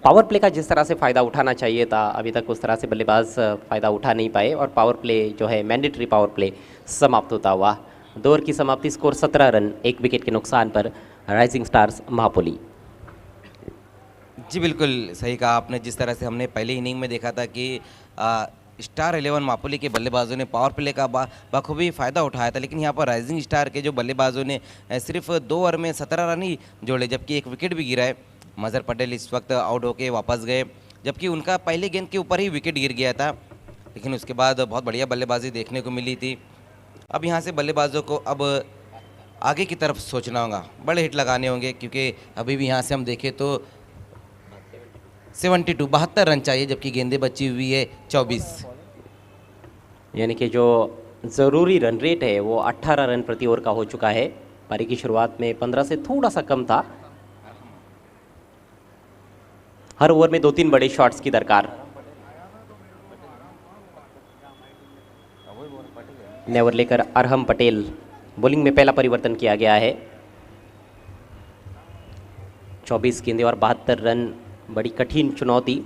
पावर प्ले का जिस तरह से फ़ायदा उठाना चाहिए था, अभी तक उस तरह से बल्लेबाज फ़ायदा उठा नहीं पाए और पावर प्ले जो है मैंडेटरी पावर प्ले समाप्त होता हुआ। 2 ओवर की समाप्ति, स्कोर 17 रन 1 विकेट के नुकसान पर राइजिंग स्टार्स महापुली। जी बिल्कुल सही कहा आपने। जिस तरह से हमने पहले इनिंग में देखा था कि स्टार 11 मापुली के बल्लेबाजों ने पावर प्ले का बखूबी फ़ायदा उठाया था, लेकिन यहाँ पर राइजिंग स्टार के जो बल्लेबाजों ने सिर्फ 2 ओवर में 17 रन ही जोड़े, जबकि 1 विकेट भी गिरा है। मजहर पटेल इस वक्त आउट होके वापस गए, जबकि उनका पहले गेंद के ऊपर ही विकेट गिर गया था, लेकिन उसके बाद बहुत बढ़िया बल्लेबाजी देखने को मिली थी। अब यहाँ से बल्लेबाजों को अब आगे की तरफ सोचना होगा, बड़े हिट लगाने होंगे, क्योंकि अभी भी यहाँ से हम देखें तो 72 रन चाहिए, जबकि गेंदें बची हुई है 24। यानी कि जो ज़रूरी रन रेट है वो 18 रन प्रति ओवर का हो चुका है। पारी की शुरुआत में 15 से थोड़ा सा कम था। हर ओवर में 2-3 बड़े शॉट्स की दरकार। नए ओवर लेकर अरहम पटेल। बॉलिंग में पहला परिवर्तन किया गया है। 24 गेंदें और 72 रन, बड़ी कठिन चुनौती।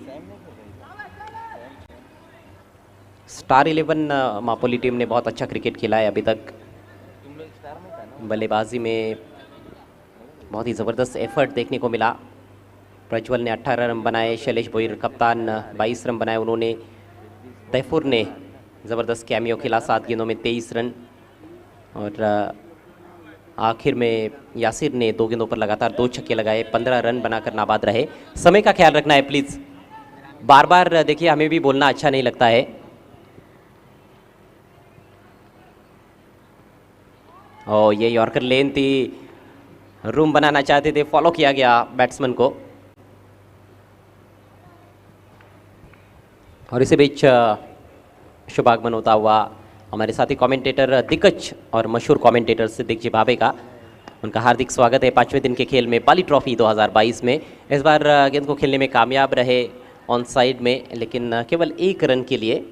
स्टार 11 मापोली टीम ने बहुत अच्छा क्रिकेट खेला है अभी तक। बल्लेबाजी में बहुत ही ज़बरदस्त एफर्ट देखने को मिला। प्रज्वल ने 18 रन बनाए, शैलेश भोईर कप्तान 22 रन बनाए उन्होंने। तैफुर ने ज़बरदस्त कैमियो खेला, 7 गेंदों में 23 रन। और आखिर में यासिर ने 2 गेंदों पर लगातार 2 छक्के लगाए, 15 रन बनाकर नाबाद रहे। समय का ख्याल रखना है प्लीज़, बार बार देखिए हमें भी बोलना अच्छा नहीं लगता है। और ये यॉर्कर लेन थी, रूम बनाना चाहते थे, फॉलो किया गया बैट्समैन को। और इसी बीच शुभागमन होता हुआ हमारे साथी कमेंटेटर दिग्गज और मशहूर कमेंटेटर सिद्दीक जी भावे का, उनका हार्दिक स्वागत है 5वें दिन के खेल में बाली ट्रॉफी 2022 में। इस बार गेंद को खेलने में कामयाब रहे ऑन साइड में, लेकिन केवल 1 रन के लिए।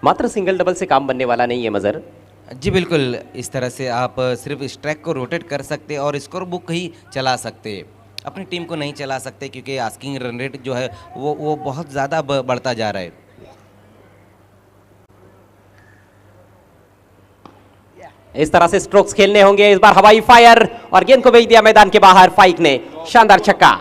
मात्र सिंगल डबल से काम बनने वाला नहीं है मज़र। जी बिल्कुल, इस तरह से आप सिर्फ स्ट्राइक को रोटेट कर सकते और स्कोर बुक ही चला सकते, अपनी टीम को नहीं चला सकते, क्योंकि आस्किंग रन रेट जो है वो बहुत ज़्यादा बढ़ता जा रहा है। इस तरह से स्ट्रोक्स खेलने होंगे। इस बार हवाई फायर और गेंद को भेज दिया मैदान के बाहर। फाइक ने शानदार छक्का।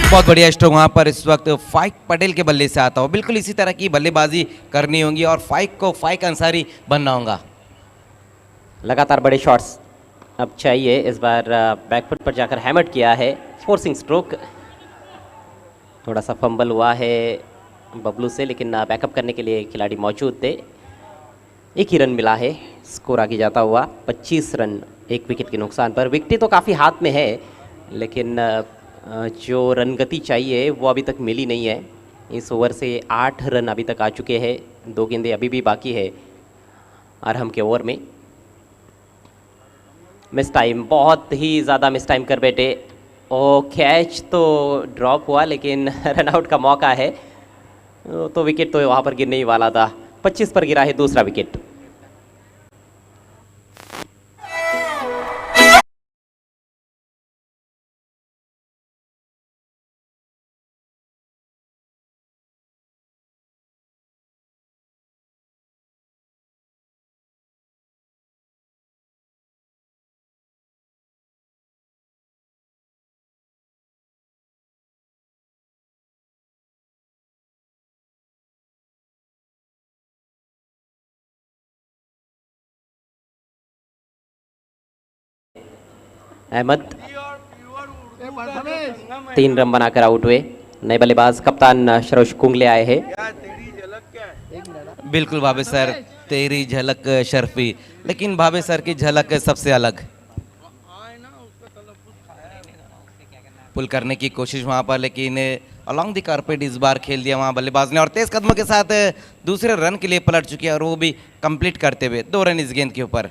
बहुत बढ़िया स्ट्रोक वहाँ पर इस वक्त फाइक पटेल के बल्ले से आता हो। बिल्कुल इसी तरह की बल्लेबाजी करनी होगी और फाइक को फाइक अंसारी बनना होगा। लगातार बड़े शॉट्स अब चाहिए। इस बार बैकफुट पर जाकर हैमर किया है, फोर्सिंग स्ट्रोक। थोड़ा सा फंबल हुआ है बबलू से, लेकिन बैकअप करने के लिए खिलाड़ी मौजूद थे। 1 ही रन मिला है, स्कोर आगे जाता हुआ 25 रन 1 विकेट के नुकसान पर। विकेटें तो काफ़ी हाथ में है, लेकिन जो रन गति चाहिए वो अभी तक मिली नहीं है। इस ओवर से 8 रन अभी तक आ चुके हैं, 2 गेंदें अभी भी बाकी है अरहम के ओवर में। मिस टाइम, बहुत ही ज़्यादा मिस टाइम कर बैठे। और कैच तो ड्रॉप हुआ, लेकिन रन आउट का मौका है, तो विकेट तो वहाँ पर गिरने ही वाला था। 25 पर गिरा है दूसरा विकेट। अहमद 3 रन बनाकर आउट हुए। नए बल्लेबाज कप्तान शरोश कुंगले आए हैं। बिल्कुल भावे सर, तेरी झलक शर्फी, लेकिन भावे सर की झलक सबसे अलग। पुल करने की कोशिश वहाँ पर, लेकिन अलॉन्ग द कारपेट इस बार खेल दिया वहाँ बल्लेबाज ने, और तेज कदमों के साथ दूसरे रन के लिए पलट चुके हैं, और वो भी कंप्लीट करते हुए 2 रन इस गेंद के ऊपर।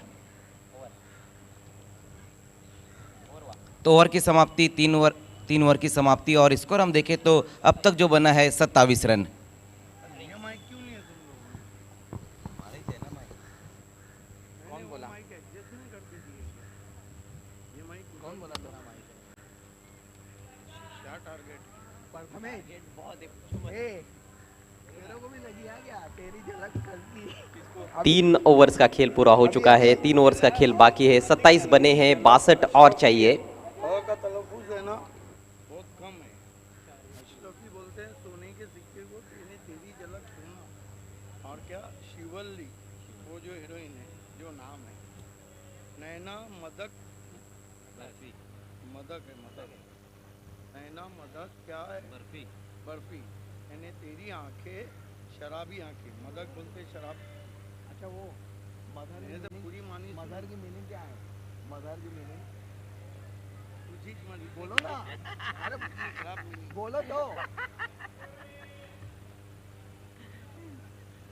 तो ओवर की समाप्ति 3 ओवर की समाप्ति, और स्कोर हम देखें तो अब तक जो बना है 27 रन। तीन ओवर्स का खेल पूरा हो चुका है, 3 ओवर्स का खेल बाकी है। 27 बने हैं, 62 और चाहिए। का तलफ़ुज़ है ना बहुत कम है। अशरफी बोलते हैं सोने के सिक्के को तेरी झलक सुनना, और क्या शिवल्ली वो जो हीरोइन है, जो नाम है नैना मदक, मदक है मदक, नैना मदक क्या है, बर्फी, बर्फी यानी तेरी आंखें शराबी आंखें, मदक बोलते शराब। अच्छा वो मदर तो पूरी मानी। मदर की मीनिंग क्या है? मदर की मीनिंग कुछ जीत मत बोलो ना, अरे बोलो तो।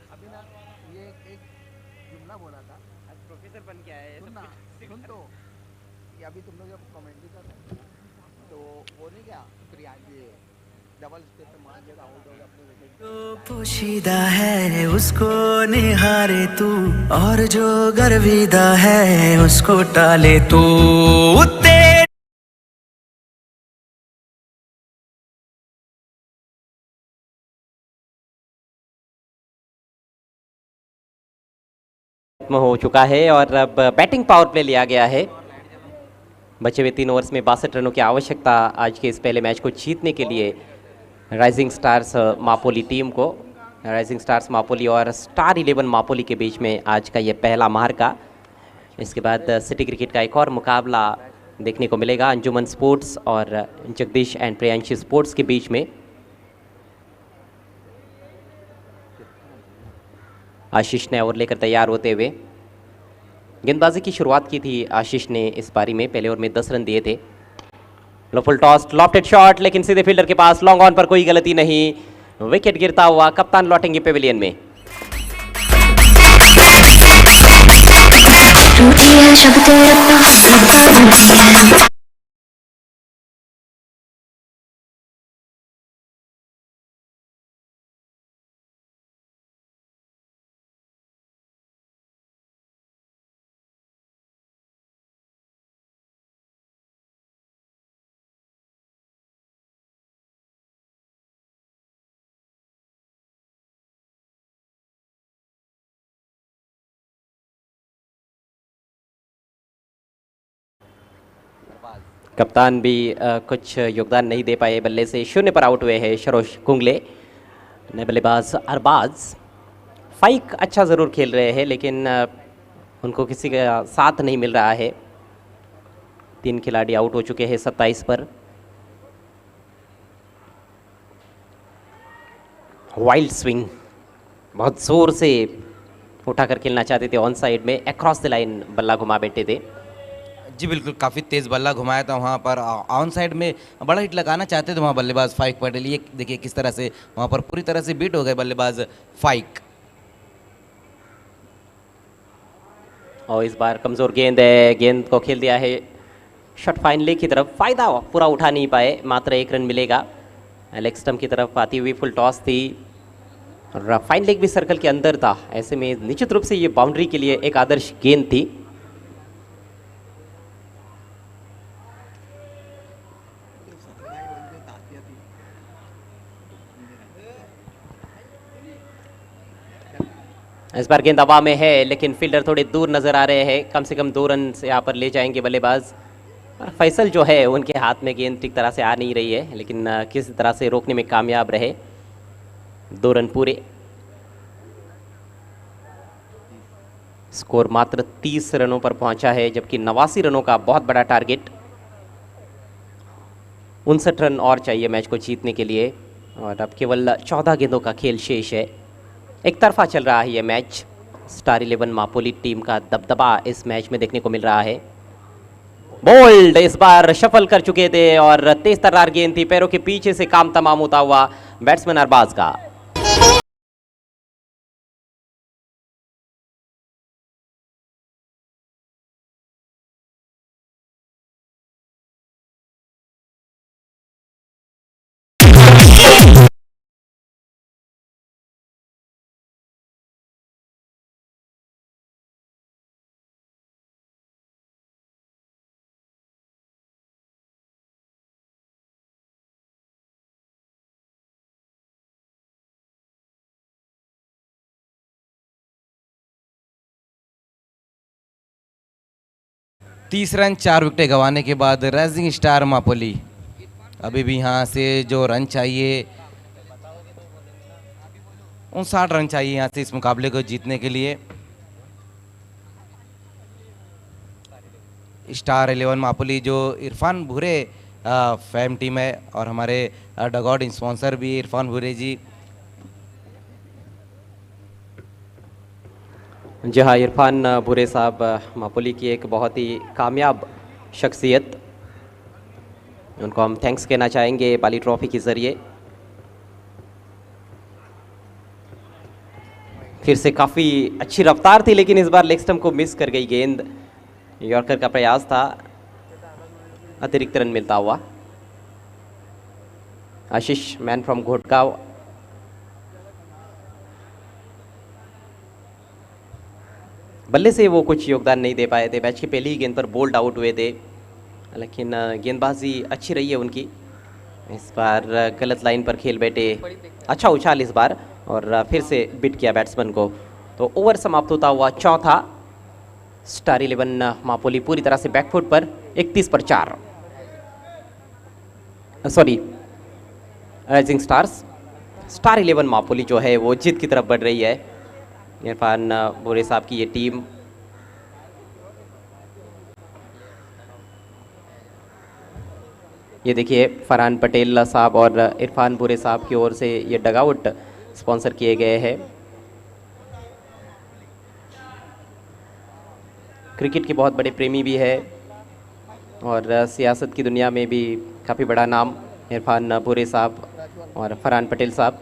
अभी ना ये एक जुमला बोला था, आज प्रोफेसर बन के आए सुन ना, सुन तो, कि अभी तुम लोग जब कमेंट्री कर रहे हो तो वो नहीं क्या, फिर ये डबल स्टेप पे मान जगह आउट हो गया अपने विकेट। पोशीदा है उसको निहारे तू, और जो गर्विदा है उसको टाले तू। खत्म हो चुका है और अब बैटिंग पावर प्ले लिया गया है। बचे हुए 3 ओवर्स में 62 रनों की आवश्यकता आज के इस पहले मैच को जीतने के लिए राइजिंग स्टार्स मापोली टीम को। राइजिंग स्टार्स मापोली और स्टार 11 मापोली के बीच में आज का ये पहला महारका। इसके बाद सिटी क्रिकेट का एक और मुकाबला देखने को मिलेगा अंजुमन स्पोर्ट्स और जगदीश एंड प्रियांशी स्पोर्ट्स के बीच में। आशीष ने ओवर लेकर तैयार होते हुए गेंदबाजी की शुरुआत की थी आशीष ने इस पारी में। पहले ओवर में 10 रन दिए थे। लो फुल टॉस, लॉफ्टेड शॉट, लेकिन सीधे फील्डर के पास, लॉन्ग ऑन पर कोई गलती नहीं, विकेट गिरता हुआ कप्तान लौटेंगे पेविलियन में। टूटी है शब्द तेरा कप्तान भी कुछ योगदान नहीं दे पाए, बल्ले से 0 पर आउट हुए हैं सरोज कुंगले। नए बल्लेबाज अरबाज फाइक अच्छा ज़रूर खेल रहे हैं, लेकिन उनको किसी का साथ नहीं मिल रहा है। 3 खिलाड़ी आउट हो चुके हैं 27 पर। वाइल्ड स्विंग, बहुत ज़ोर से उठाकर खेलना चाहते थे, ऑन साइड में अक्रॉस द लाइन बल्ला घुमा बैठे थे। जी बिल्कुल, काफ़ी तेज़ बल्ला घुमाया था वहाँ पर, ऑन साइड में बड़ा हिट लगाना चाहते थे वहाँ बल्लेबाज फाइक पटेल। ये देखिए किस तरह से वहाँ पर पूरी तरह से बीट हो गए बल्लेबाज फाइक। और इस बार कमज़ोर गेंद है, गेंद को खेल दिया है शॉट फाइन लेग की तरफ। फ़ायदा पूरा उठा नहीं पाए, मात्र 1 रन मिलेगा। लेग स्टंप की तरफ आती हुई फुल टॉस थी और फाइन लेग भी सर्कल के अंदर था। ऐसे में निश्चित रूप से ये बाउंड्री के लिए एक आदर्श गेंद थी। इस बार गेंद हवा में है, लेकिन फील्डर थोड़े दूर नज़र आ रहे हैं। कम से कम 2 रन से यहाँ पर ले जाएंगे बल्लेबाज। और फैसल जो है उनके हाथ में गेंद ठीक तरह से आ नहीं रही है, लेकिन किसी तरह से रोकने में कामयाब रहे। 2 रन पूरे। स्कोर मात्र 30 रनों पर पहुंचा है, जबकि 89 रनों का बहुत बड़ा टारगेट। 59 रन और चाहिए मैच को जीतने के लिए, और अब केवल 14 गेंदों का खेल शेष है। एक तरफा चल रहा है ये मैच। स्टार 11 मापोली टीम का दबदबा इस मैच में देखने को मिल रहा है। बोल्ड इस बार शफल कर चुके थे और तेज तर्रार गेंद थी, पैरों के पीछे से काम तमाम होता हुआ बैट्समैन अरबाज का। तीस रन 4 विकेटें गंवाने के बाद राइजिंग स्टार मापोली अभी भी यहाँ से जो रन चाहिए 59 रन चाहिए यहाँ से इस मुकाबले को जीतने के लिए। स्टार 11 मापोली जो इरफान भूरे फैम टीम है और हमारे डगआउट स्पॉन्सर भी इरफान भूरे जी। जी हाँ, इरफान भूरे साहब मापोली की एक बहुत ही कामयाब शख्सियत। उनको हम थैंक्स कहना चाहेंगे बाली ट्रॉफी के ज़रिए। फिर से काफ़ी अच्छी रफ्तार थी, लेकिन इस बार लेग स्टंप को मिस कर गई गेंद। यॉर्कर का प्रयास था, अतिरिक्त रन मिलता हुआ। आशीष मैन फ्रॉम घोटगांव। बल्ले से वो कुछ योगदान नहीं दे पाए थे, मैच की पहली ही गेंद पर बोल्ड आउट हुए थे, लेकिन गेंदबाजी अच्छी रही है उनकी। इस बार गलत लाइन पर खेल बैठे, अच्छा उछाल इस बार, और फिर से बिट किया बैट्समैन को। तो ओवर समाप्त होता हुआ चौथा। स्टार 11 मापोली पूरी तरह से बैकफुट पर 31 पर 4, सॉरी राइजिंग स्टार्स। स्टार 11 मापोली जो है वो जीत की तरफ बढ़ रही है। इरफान बोरे साहब की ये टीम ये देखिए फरहान पटेल साहब और इरफान बोरे साहब की ओर से ये डगआउट स्पॉन्सर किए गए हैं। क्रिकेट के बहुत बड़े प्रेमी भी है और सियासत की दुनिया में भी काफ़ी बड़ा नाम इरफान बोरे साहब और फरहान पटेल साहब।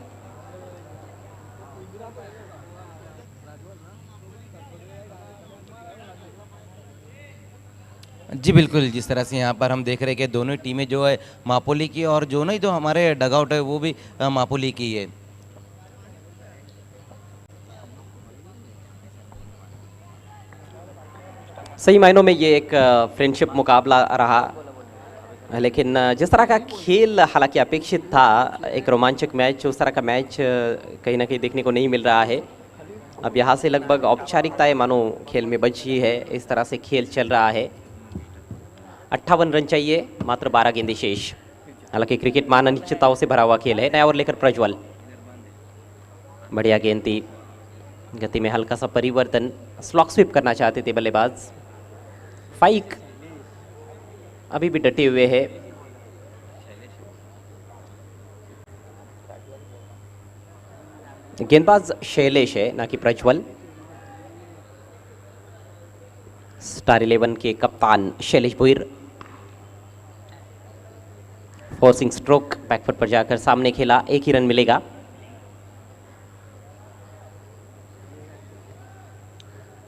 जी बिल्कुल, जिस तरह से यहाँ पर हम देख रहे हैं कि दोनों टीमें जो है मापोली की, और दोनों ही जो हमारे डगआउट है वो भी मापोली की है। सही मायनों में ये एक फ्रेंडशिप मुकाबला रहा, लेकिन जिस तरह का खेल हालांकि अपेक्षित था, एक रोमांचक मैच, उस तरह का मैच कहीं ना कहीं देखने को नहीं मिल रहा है। अब यहाँ से लगभग औपचारिकताएं मानो खेल में बची है, इस तरह से खेल चल रहा है। 58 रन चाहिए, मात्र 12 गेंदें शेष। हालांकि क्रिकेट मान अनिश्चितताओं से भरा हुआ खेल है। नया ओवर लेकर प्रज्वल, बढ़िया गेंद थी, गति में हल्का सा परिवर्तन, स्लॉक स्वीप करना चाहते थे बल्लेबाज। फाइक अभी भी डटे हुए है। गेंदबाज शैलेश है, ना कि प्रज्वल। स्टार 11 के कप्तान Shailesh Bhuir. Forcing stroke, back foot पर जाकर सामने खेला, एक ही रन मिलेगा।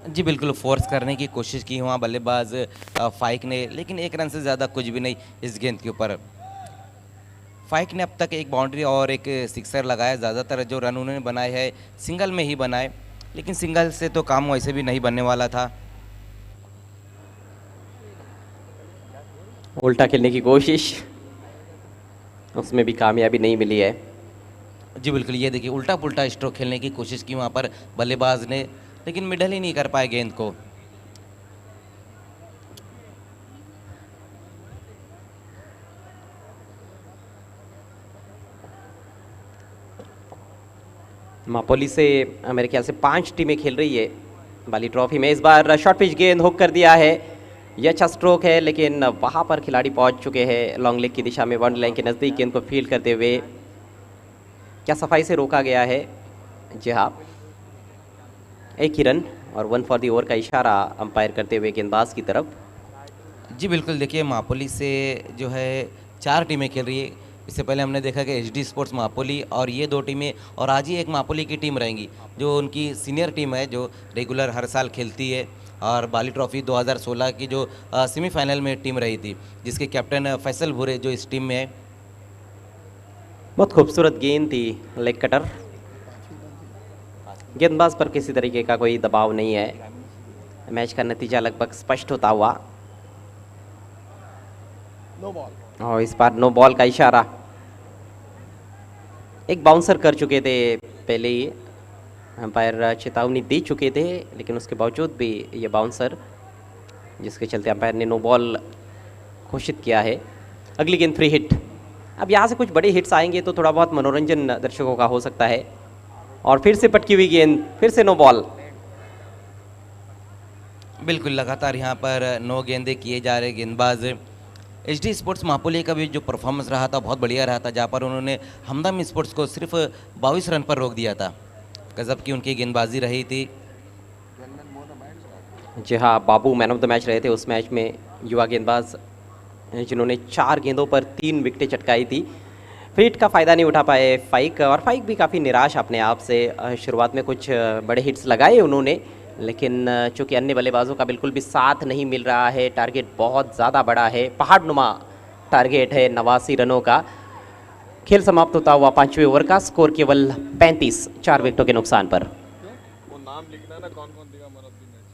जी बिल्कुल, फोर्स करने की कोशिश की वहाँ बल्लेबाज फाइक ने, लेकिन एक रन से ज़्यादा कुछ भी नहीं इस गेंद के ऊपर। फाइक ने अब तक एक बाउंड्री और एक सिक्सर लगाया। ज़्यादातर जो रन उन्होंने बनाए हैं सिंगल में ही बनाए, लेकिन सिंगल से तो काम वैसे भी नहीं बनने वाला था। उल्टा खेलने की कोशिश, उसमें भी कामयाबी नहीं मिली है। जी बिल्कुल, ये देखिए उल्टा पुल्टा स्ट्रोक खेलने की कोशिश की वहाँ पर बल्लेबाज ने, लेकिन मिडल ही नहीं कर पाए गेंद को। मापोली से मेरे ख्याल से 5 टीमें खेल रही है बाली ट्रॉफी में। इस बार शॉर्ट पिच गेंद हुक कर दिया है, ये अच्छा स्ट्रोक है, लेकिन वहाँ पर खिलाड़ी पहुँच चुके हैं लॉन्ग लेग की दिशा में, बाउंड्री लाइन के नज़दीक गेंद को फील्ड करते हुए। क्या सफाई से रोका गया है? जी हाँ, एक ही रन और 1 फॉर दी ओवर का इशारा अंपायर करते हुए गेंदबाज की तरफ। जी बिल्कुल, देखिए मापोली से जो है 4 टीमें खेल रही है। इससे पहले हमने देखा कि एचडी स्पोर्ट्स मापोली और ये 2 टीमें, और आज ही एक मापोली की टीम रहेंगी जो उनकी सीनियर टीम है, जो रेगुलर हर साल खेलती है, और बाली ट्रॉफी 2016 की जो सेमीफाइनल में टीम रही थी, जिसके कैप्टन फैसल भूरे जो इस टीम में है। बहुत खूबसूरत गेंद थी, लेग कटर। गेंदबाज पर किसी तरीके का कोई दबाव नहीं है। मैच का नतीजा लगभग स्पष्ट होता हुआ, नो बॉल। और इस बार नो बॉल का इशारा। एक बाउंसर कर चुके थे पहले ही, अंपायर चेतावनी दे चुके थे, लेकिन उसके बावजूद भी ये बाउंसर, जिसके चलते अंपायर ने नो बॉल घोषित किया है। अगली गेंद फ्री हिट। अब यहाँ से कुछ बड़े हिट्स आएंगे तो थोड़ा बहुत मनोरंजन दर्शकों का हो सकता है। और फिर से पटकी हुई गेंद, फिर से नो बॉल। बिल्कुल, लगातार यहाँ पर 9 गेंदें किए जा रहे गेंदबाज। एचडी स्पोर्ट्स मापोली का भी जो परफॉर्मेंस रहा था बहुत बढ़िया रहा था, जहाँ पर उन्होंने हमदम स्पोर्ट्स को सिर्फ 22 रन पर रोक दिया था। गजब की उनकी गेंदबाजी रही थी। जी हाँ, बाबू मैन ऑफ द मैच रहे थे उस मैच में। युवा गेंदबाज जिन्होंने 4 गेंदों पर 3 विकेटें चटकाई थी। फीट का फ़ायदा नहीं उठा पाए फाइक, और फाइक भी काफ़ी निराश अपने आप से। शुरुआत में कुछ बड़े हिट्स लगाए उन्होंने, लेकिन चूंकि अन्य बल्लेबाजों का बिल्कुल भी साथ नहीं मिल रहा है, टारगेट बहुत ज़्यादा बड़ा है, पहाड़नुमा टारगेट है 89 रनों का। खेल समाप्त होता हुआ 5वें ओवर का स्कोर केवल 35, 4 विकेटों के नुकसान पर। वो नाम लिखना ना कौन कौन देगा मैन ऑफ द मैच।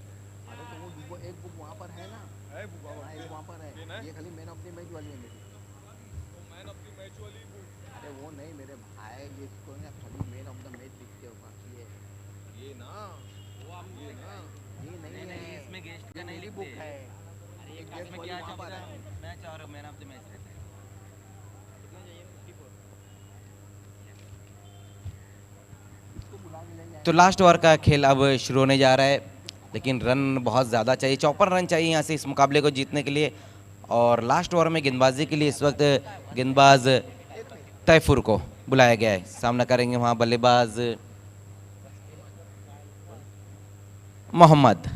अरे तो वो एक बुक वहाँ पर है ना, है बुक हाँ एक वहाँ पर पेन है, है? ये खाली मैन ऑफ द मैच वाली है मेरी। तो मैन ऑफ द मैच वाली बुक अरे वो नहीं मेरे भाई, ये इसको ना खाली मैन ऑफ द मैच लिख के बाकी है। ये ना, ये ना। ये नहीं है, इसमें गेस्ट ये मेरी बुक है। एक गेस्ट वाली वहाँ पर है। मैच और मैन ऑफ द मैच रहता है। तो लास्ट ओवर का खेल अब शुरू होने जा रहा है, लेकिन रन बहुत ज़्यादा चाहिए, 54 रन चाहिए यहाँ से इस मुकाबले को जीतने के लिए। और लास्ट ओवर में गेंदबाजी के लिए इस वक्त गेंदबाज तैफूर को बुलाया गया है। सामना करेंगे वहाँ बल्लेबाज मोहम्मद।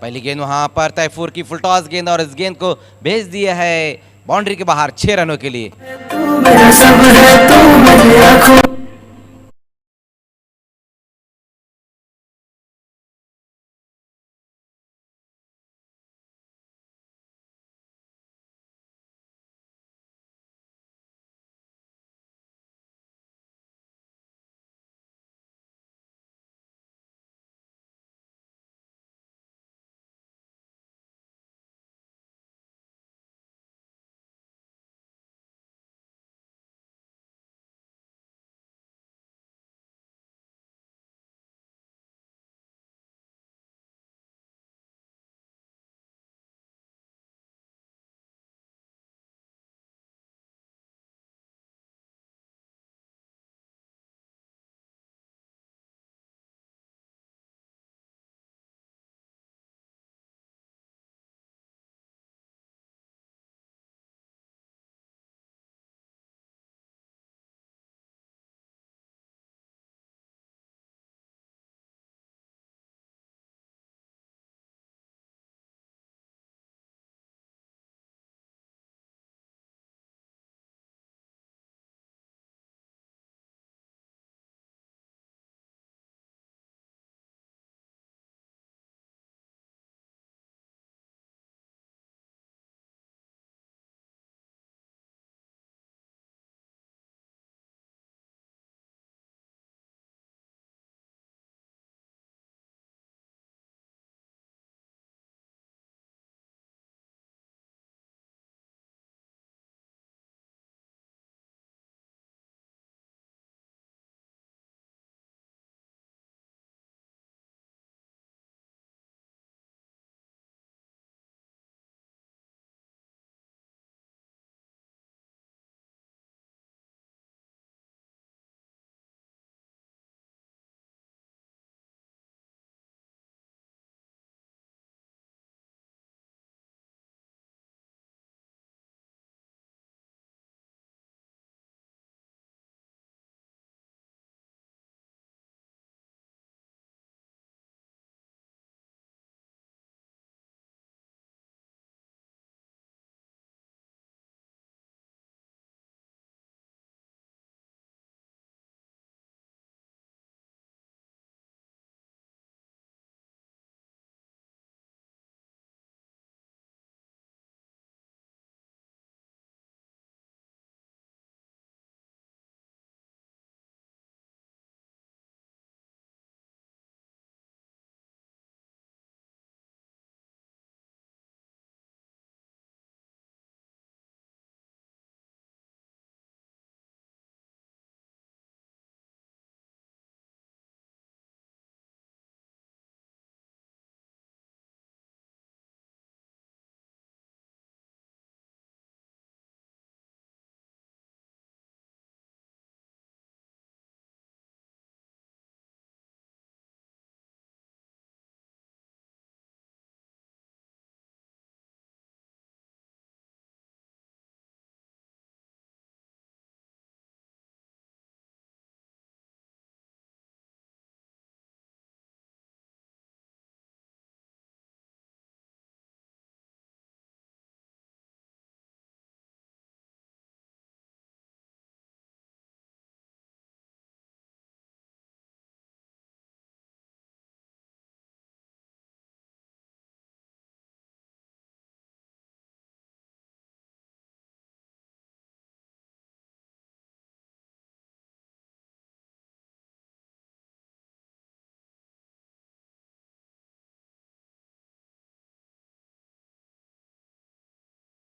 पहली गेंद वहां पर तैफूर की फुल टॉस गेंद, और इस गेंद को भेज दिया है बाउंड्री के बाहर 6 रनों के लिए। तू मेरा सब है, तू मेरी आँखों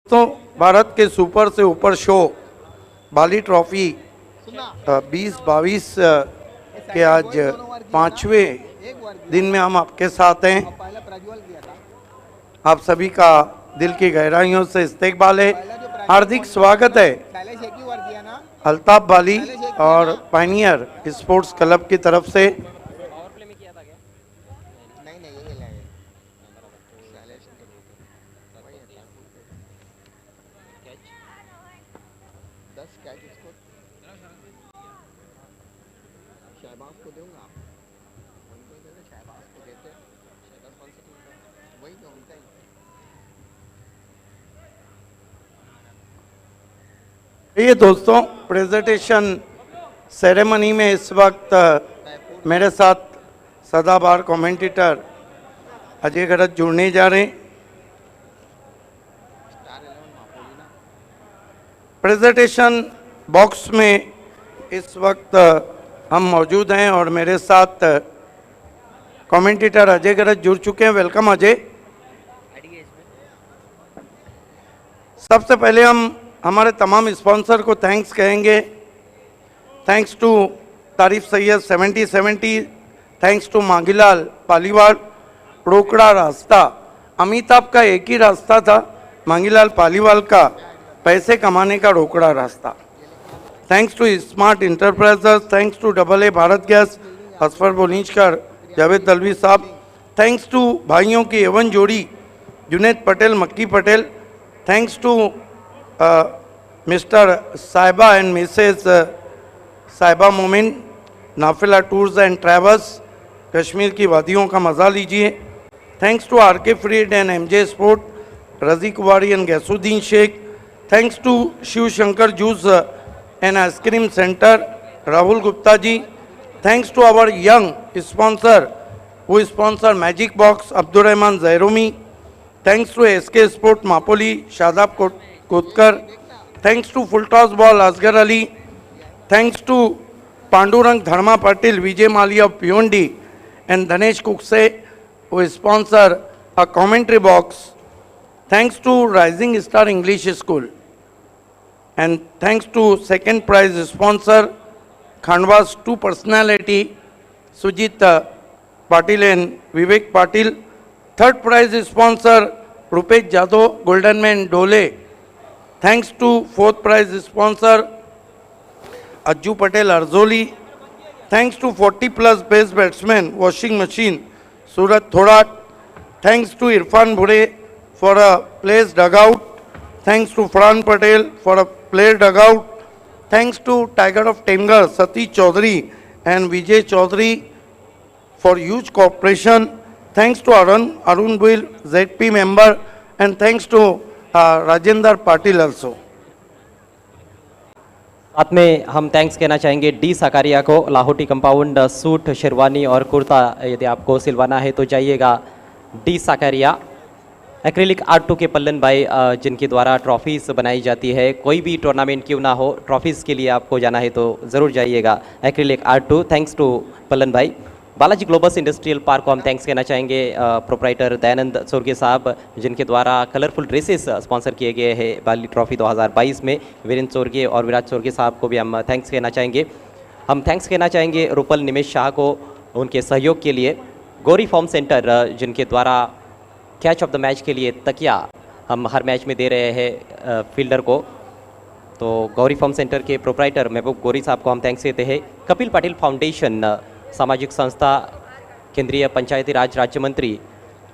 तो भारत के सुपर से ऊपर शो बाली ट्रॉफी 2022 के आज 5वें दिन में हम आपके साथ हैं। पहले प्रज्वल किया था, आप सभी का दिल की गहराइयों से इस्तकबाल है, हार्दिक स्वागत है शैलेश एक ही बार किया ना। अल्ताफ बाली और पायनियर स्पोर्ट्स क्लब की तरफ से। नहीं नहीं ये लगे शैलेश वही है, 10 कैच इसको शहबाज को दूंगा, उनको ही देते, शहबाज को देते, वही तो उनका ही। ये दोस्तों प्रेजेंटेशन सेरेमनी में इस वक्त मेरे साथ सदाबहार कमेंटेटर अजय गरज जुड़ने जा रहे हैं। प्रेजेंटेशन बॉक्स में इस वक्त हम मौजूद हैं और मेरे साथ कमेंटेटर अजय गरज जुड़ चुके हैं। वेलकम अजय। सबसे पहले हम हमारे तमाम स्पॉन्सर को थैंक्स कहेंगे। थैंक्स टू तारीफ सैयद 7070, थैंक्स टू मांगीलाल पालीवाल। रोकड़ा रास्ता, अमिताभ का एक ही रास्ता था, मांगीलाल पालीवाल का पैसे कमाने का रोकड़ा रास्ता। Thanks to smart enterprises, thanks to AA Bharat gas, Asfar Bonichakar, Javed Dalvi sahab. Thanks to भाइयों की एवन जोड़ी Juned Patel, Makki Patel. Thanks to mister Sahiba and missus Sahiba Momin, Nafila tours and travels. Kashmir की वादियों का मज़ा लीजिए। थैंक्स टू RK फ्रीड and MJ sport, Raji Kuwari and Gaisuddin Shaikh. Thanks to Shiv Shankar juice and ice cream centre, Rahul Gupta ji. Thanks to our young sponsor who sponsor magic box, Abdul Rahman Jairomi. Thanks to SK sport Mapoli, Shadab Kotkar. Thanks to full toss ball, Asghar Ali. Thanks to Pandurang Dharma Patil, Vijay Maliya Piyondi and Dhanesh Kukse who sponsor a commentary box. Thanks to Rising Star English School and thanks to second prize sponsor Khandwa's two personality Sujit Patil and Vivek Patil. Third prize sponsor Rupesh Jadhav, Golden Man Dole. Thanks to fourth prize sponsor Ajju Patel Arzoli. Thanks to 40+ best batsman washing machine Surat Thorat. Thanks to Irfan Bhure for a place dugout. Thanks to Fran Patel for a player dugout. Thanks to Tiger of Tengar Satish Chaudhary and Vijay Chaudhary for huge cooperation. Thanks to Arun Buil, ZP member, and thanks to Rajendra Patil also. साथ में हम thanks कहना चाहेंगे D Sakariya को। Lahoti compound suit, sherwani और कुर्ता यदि आपको सिलवाना है तो जाइएगा डी साकारिया। एक्रिलिक R2 के पल्लन भाई जिनके द्वारा ट्रॉफीज़ बनाई जाती है, कोई भी टूर्नामेंट क्यों ना हो, ट्रॉफीज़ के लिए आपको जाना है तो ज़रूर जाइएगा एक्रिलिक R2। थैंक्स टू पल्लन भाई। बालाजी ग्लोबस इंडस्ट्रियल पार्क को हम थैंक्स कहना चाहेंगे प्रोप्राइटर दयानंद सोरगे साहब, जिनके द्वारा कलरफुल ड्रेसेस स्पॉन्सर किए गए हैं बाली ट्रॉफी 2022 में। वीरेंद्र सोरगे और विराट सोरगे साहब को भी हम थैंक्स कहना चाहेंगे। हम थैंक्स कहना चाहेंगे रूपल निमेश शाह को उनके सहयोग के लिए। गौरी फॉर्म सेंटर जिनके द्वारा कैच ऑफ द मैच के लिए तकिया हम हर मैच में दे रहे हैं फील्डर को, तो गौरी फॉर्म सेंटर के प्रोप्राइटर महबूब गौरी साहब को हम थैंक्स कहते हैं। कपिल पाटिल फाउंडेशन सामाजिक संस्था, केंद्रीय पंचायती राज राज्य मंत्री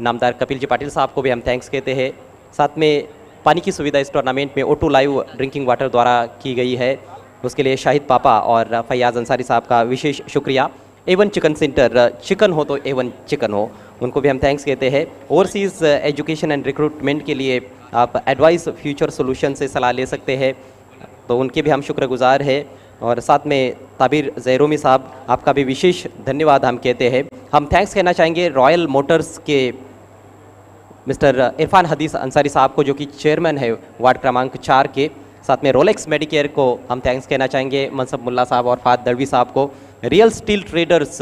नामदार कपिल जी पाटिल साहब को भी हम थैंक्स कहते हैं। साथ में पानी की सुविधा इस टूर्नामेंट में O2 लाइव ड्रिंकिंग वाटर द्वारा की गई है, उसके लिए शाहिद पापा और फैयाज़ अंसारी साहब का विशेष शुक्रिया। A1 चिकन सेंटर, चिकन हो तो A1 चिकन हो, उनको भी हम थैंक्स कहते हैं। ओवरसीज़ एजुकेशन एंड रिक्रूटमेंट के लिए आप एडवाइस फ्यूचर सोल्यूशन से सलाह ले सकते हैं, तो उनके भी हम शुक्रगुजार हैं। और साथ में ताबिर जैरोमी साहब, आपका भी विशेष धन्यवाद हम कहते हैं। हम थैंक्स कहना चाहेंगे रॉयल मोटर्स के मिस्टर इरफान हदीस अंसारी साहब को, जो कि चेयरमैन है वार्ड क्रमांक 4 के। साथ में रोलेक्स मेडिकेयर को हम थैंक्स कहना चाहेंगे मनसब मुल्ला साहब और फाद दड़वी साहब को। रियल स्टील ट्रेडर्स,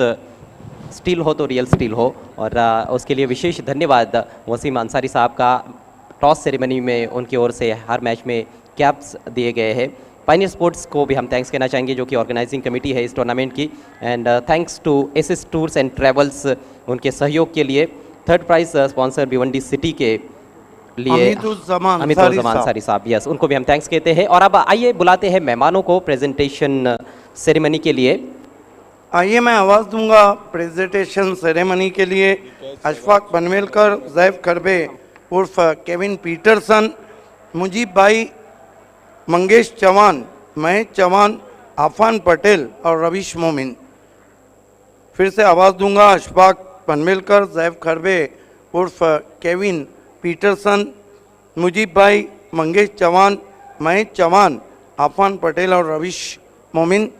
स्टील हो तो रियल स्टील हो, और उसके लिए विशेष धन्यवाद वसीम अंसारी साहब का। टॉस सेरेमनी में उनकी ओर से हर मैच में कैप्स दिए गए हैं। पायनियर स्पोर्ट्स को भी हम थैंक्स कहना चाहेंगे जो कि ऑर्गेनाइजिंग कमेटी है इस टूर्नामेंट की, and thanks to SS tours and travels उनके सहयोग के लिए। Third prize sponsor Bhiwandi city के लिए अमितुज़्ज़मान अंसारी साहब, यस, उनको भी हम थैंक्स कहते हैं। और अब आइए बुलाते हैं मेहमानों को प्रेजेंटेशन सेरेमनी के लिए। आइए मैं आवाज़ दूंगा प्रेजेंटेशन सेरेमनी के लिए अशफाक पनवेलकर, जैफ खरबे उर्फ केविन पीटरसन, मुजीब भाई, मंगेश चौहान, महेश चौहान, आफान पटेल और रविश मोमिन। फिर से आवाज़ दूंगा अशफाक पनवेलकर, जैफ खरबे उर्फ केविन पीटरसन, मुजीब भाई, मंगेश चौहान, महेश चौहान, आफान पटेल और रविश मोमिन।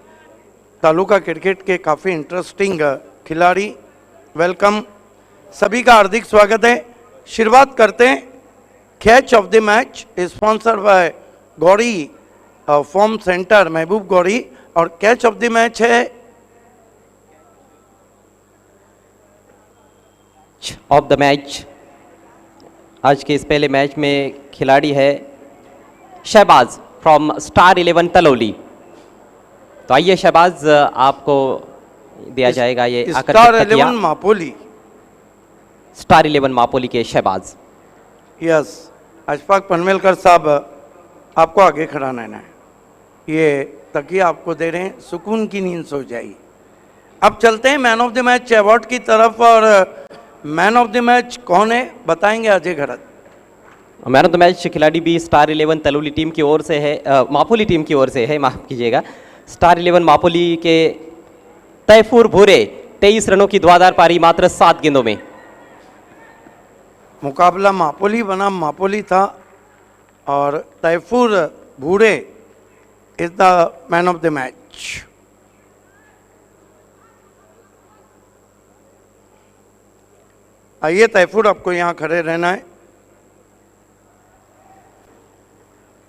तालुका क्रिकेट के काफ़ी इंटरेस्टिंग खिलाड़ी, वेलकम, सभी का हार्दिक स्वागत है। शुरुआत करते हैं। Catch of the match sponsor by Gauri form centre महबूब गौरी, और कैच ऑफ द मैच है ऑफ द मैच आज के इस पहले मैच में खिलाड़ी है शहबाज फ्रॉम स्टार 11 तलौली। तो आइए शहबाज, आपको दिया जाएगा ये स्टार 11 मापोली। स्टार 11 मापोली के शहबाज। यस, अशफाक पनवेलकर साहब आपको आगे खड़ा रहना है। ये तकिया आपको दे रहे हैं, सुकून की नींद सो जाइए। अब चलते हैं man of the match award की तरफ, और मैन ऑफ द मैच कौन है बताएंगे अजय घरत। मैन ऑफ द मैच खिलाड़ी भी स्टार 11 तलौली टीम की ओर से है, मापोली टीम की ओर से है, माफ कीजिएगा। स्टार 11 मापोली के तैफूर भूरे 23 रनों की धुआंधार पारी मात्र 7 गेंदों में। मुकाबला मापोली बनाम मापोली था और तैफूर भूरे is the man of the match. आइए तैफूर, आपको यहाँ खड़े रहना है।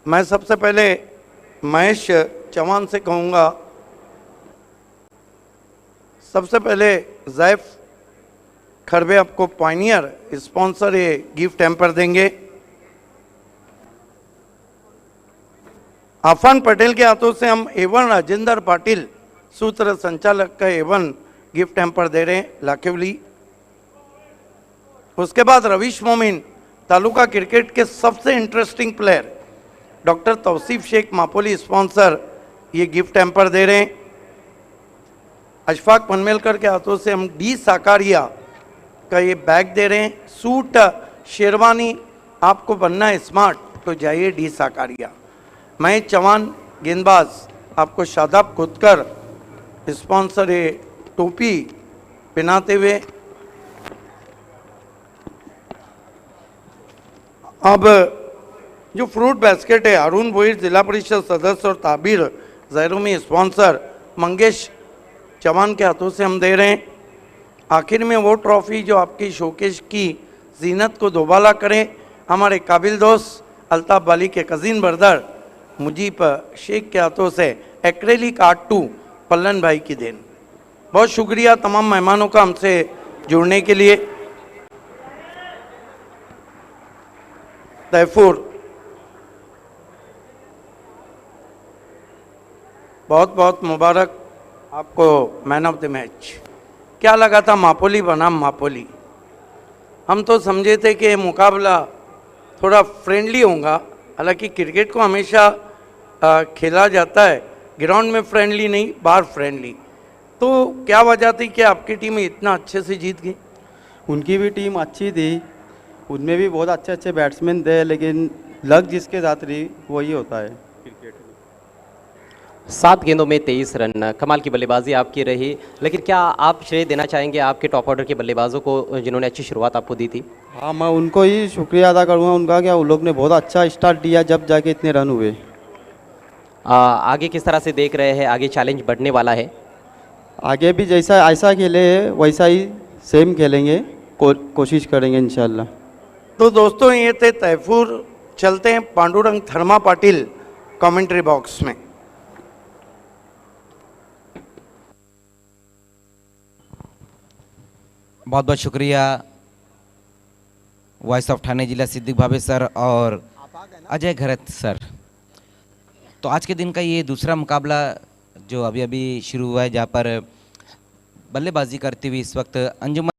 मैं सबसे पहले महेश चौहान से कहूँगा, सबसे पहले जैफ खरबे आपको पायनियर स्पॉन्सर ये गिफ्ट हैम्पर देंगे। आफान पटेल के हाथों से हम A1 राजेंद्र पाटिल सूत्र संचालक का A1 गिफ्ट हैम्पर दे रहे हैं लाखिवली। उसके बाद रविश मोमिन, तालुका क्रिकेट के सबसे interesting player, doctor Tausif Shaikh Mapoli sponsor ये गिफ्ट हैम्पर दे रहे हैं। अशफाक पनवेलकर के हाथों से हम डी साकारिया का ये बैग दे रहे हैं। सूट शेरवानी, आपको बनना है स्मार्ट तो जाइए डी साकारिया। महेश चौहान गेंदबाज, आपको शादाब खुदकर स्पॉन्सर ये टोपी पहनाते हुए। अब जो फ्रूट बास्केट है, अरुण बोहिर जिला परिषद सदस्य और ताबिर जैरूमी स्पॉन्सर मंगेश चौहान के हाथों से हम दे रहे हैं। आखिर में वो ट्रॉफी जो आपकी शोकेश की जीनत को दोबाला करें, हमारे काबिल दोस्त अल्ताफ बाली के कज़िन ब्रदर मुजीब शेख के हाथों से एक्रेलिक आर्ट 2 पल्लन भाई की देन। बहुत शुक्रिया तमाम मेहमानों का हमसे जुड़ने के लिए। तैफूर, बहुत बहुत मुबारक आपको मैन ऑफ द मैच। क्या लगा था मापोली बनाम मापोली? हम तो समझे थे कि मुकाबला थोड़ा फ्रेंडली होगा, हालांकि क्रिकेट को हमेशा खेला जाता है ग्राउंड में फ्रेंडली नहीं, बाहर फ्रेंडली। तो क्या वजह थी कि आपकी टीम इतना अच्छे से जीत गई? उनकी भी टीम अच्छी थी, उनमें भी बहुत अच्छे अच्छे बैट्समैन थे, लेकिन लक जिसके साथ रही वही होता है क्रिकेट में। 7 गेंदों में 23 रन, कमाल की बल्लेबाजी आपकी रही। लेकिन क्या आप श्रेय देना चाहेंगे आपके टॉप ऑर्डर के बल्लेबाजों को जिन्होंने अच्छी शुरुआत आपको दी थी? हाँ, मैं उनको ही शुक्रिया अदा करूँगा उनका, क्या उन लोग ने बहुत अच्छा स्टार्ट दिया जब जाके इतने रन हुए। आगे किस तरह से देख रहे हैं, आगे चैलेंज बढ़ने वाला है? आगे भी जैसा ऐसा खेले वैसा ही सेम खेलेंगे, कोशिश करेंगे इंशाल्लाह। तो दोस्तों ये थे तैफूर। चलते हैं पांडुरंग थर्मा पाटिल कमेंट्री बॉक्स में। बहुत बहुत शुक्रिया वॉइस ऑफ ठाणे जिला सिद्दीक भावे सर और अजय घरत सर। तो आज के दिन का ये दूसरा मुकाबला जो अभी अभी शुरू हुआ है, जहाँ पर बल्लेबाजी करते हुए इस वक्त अंजुमन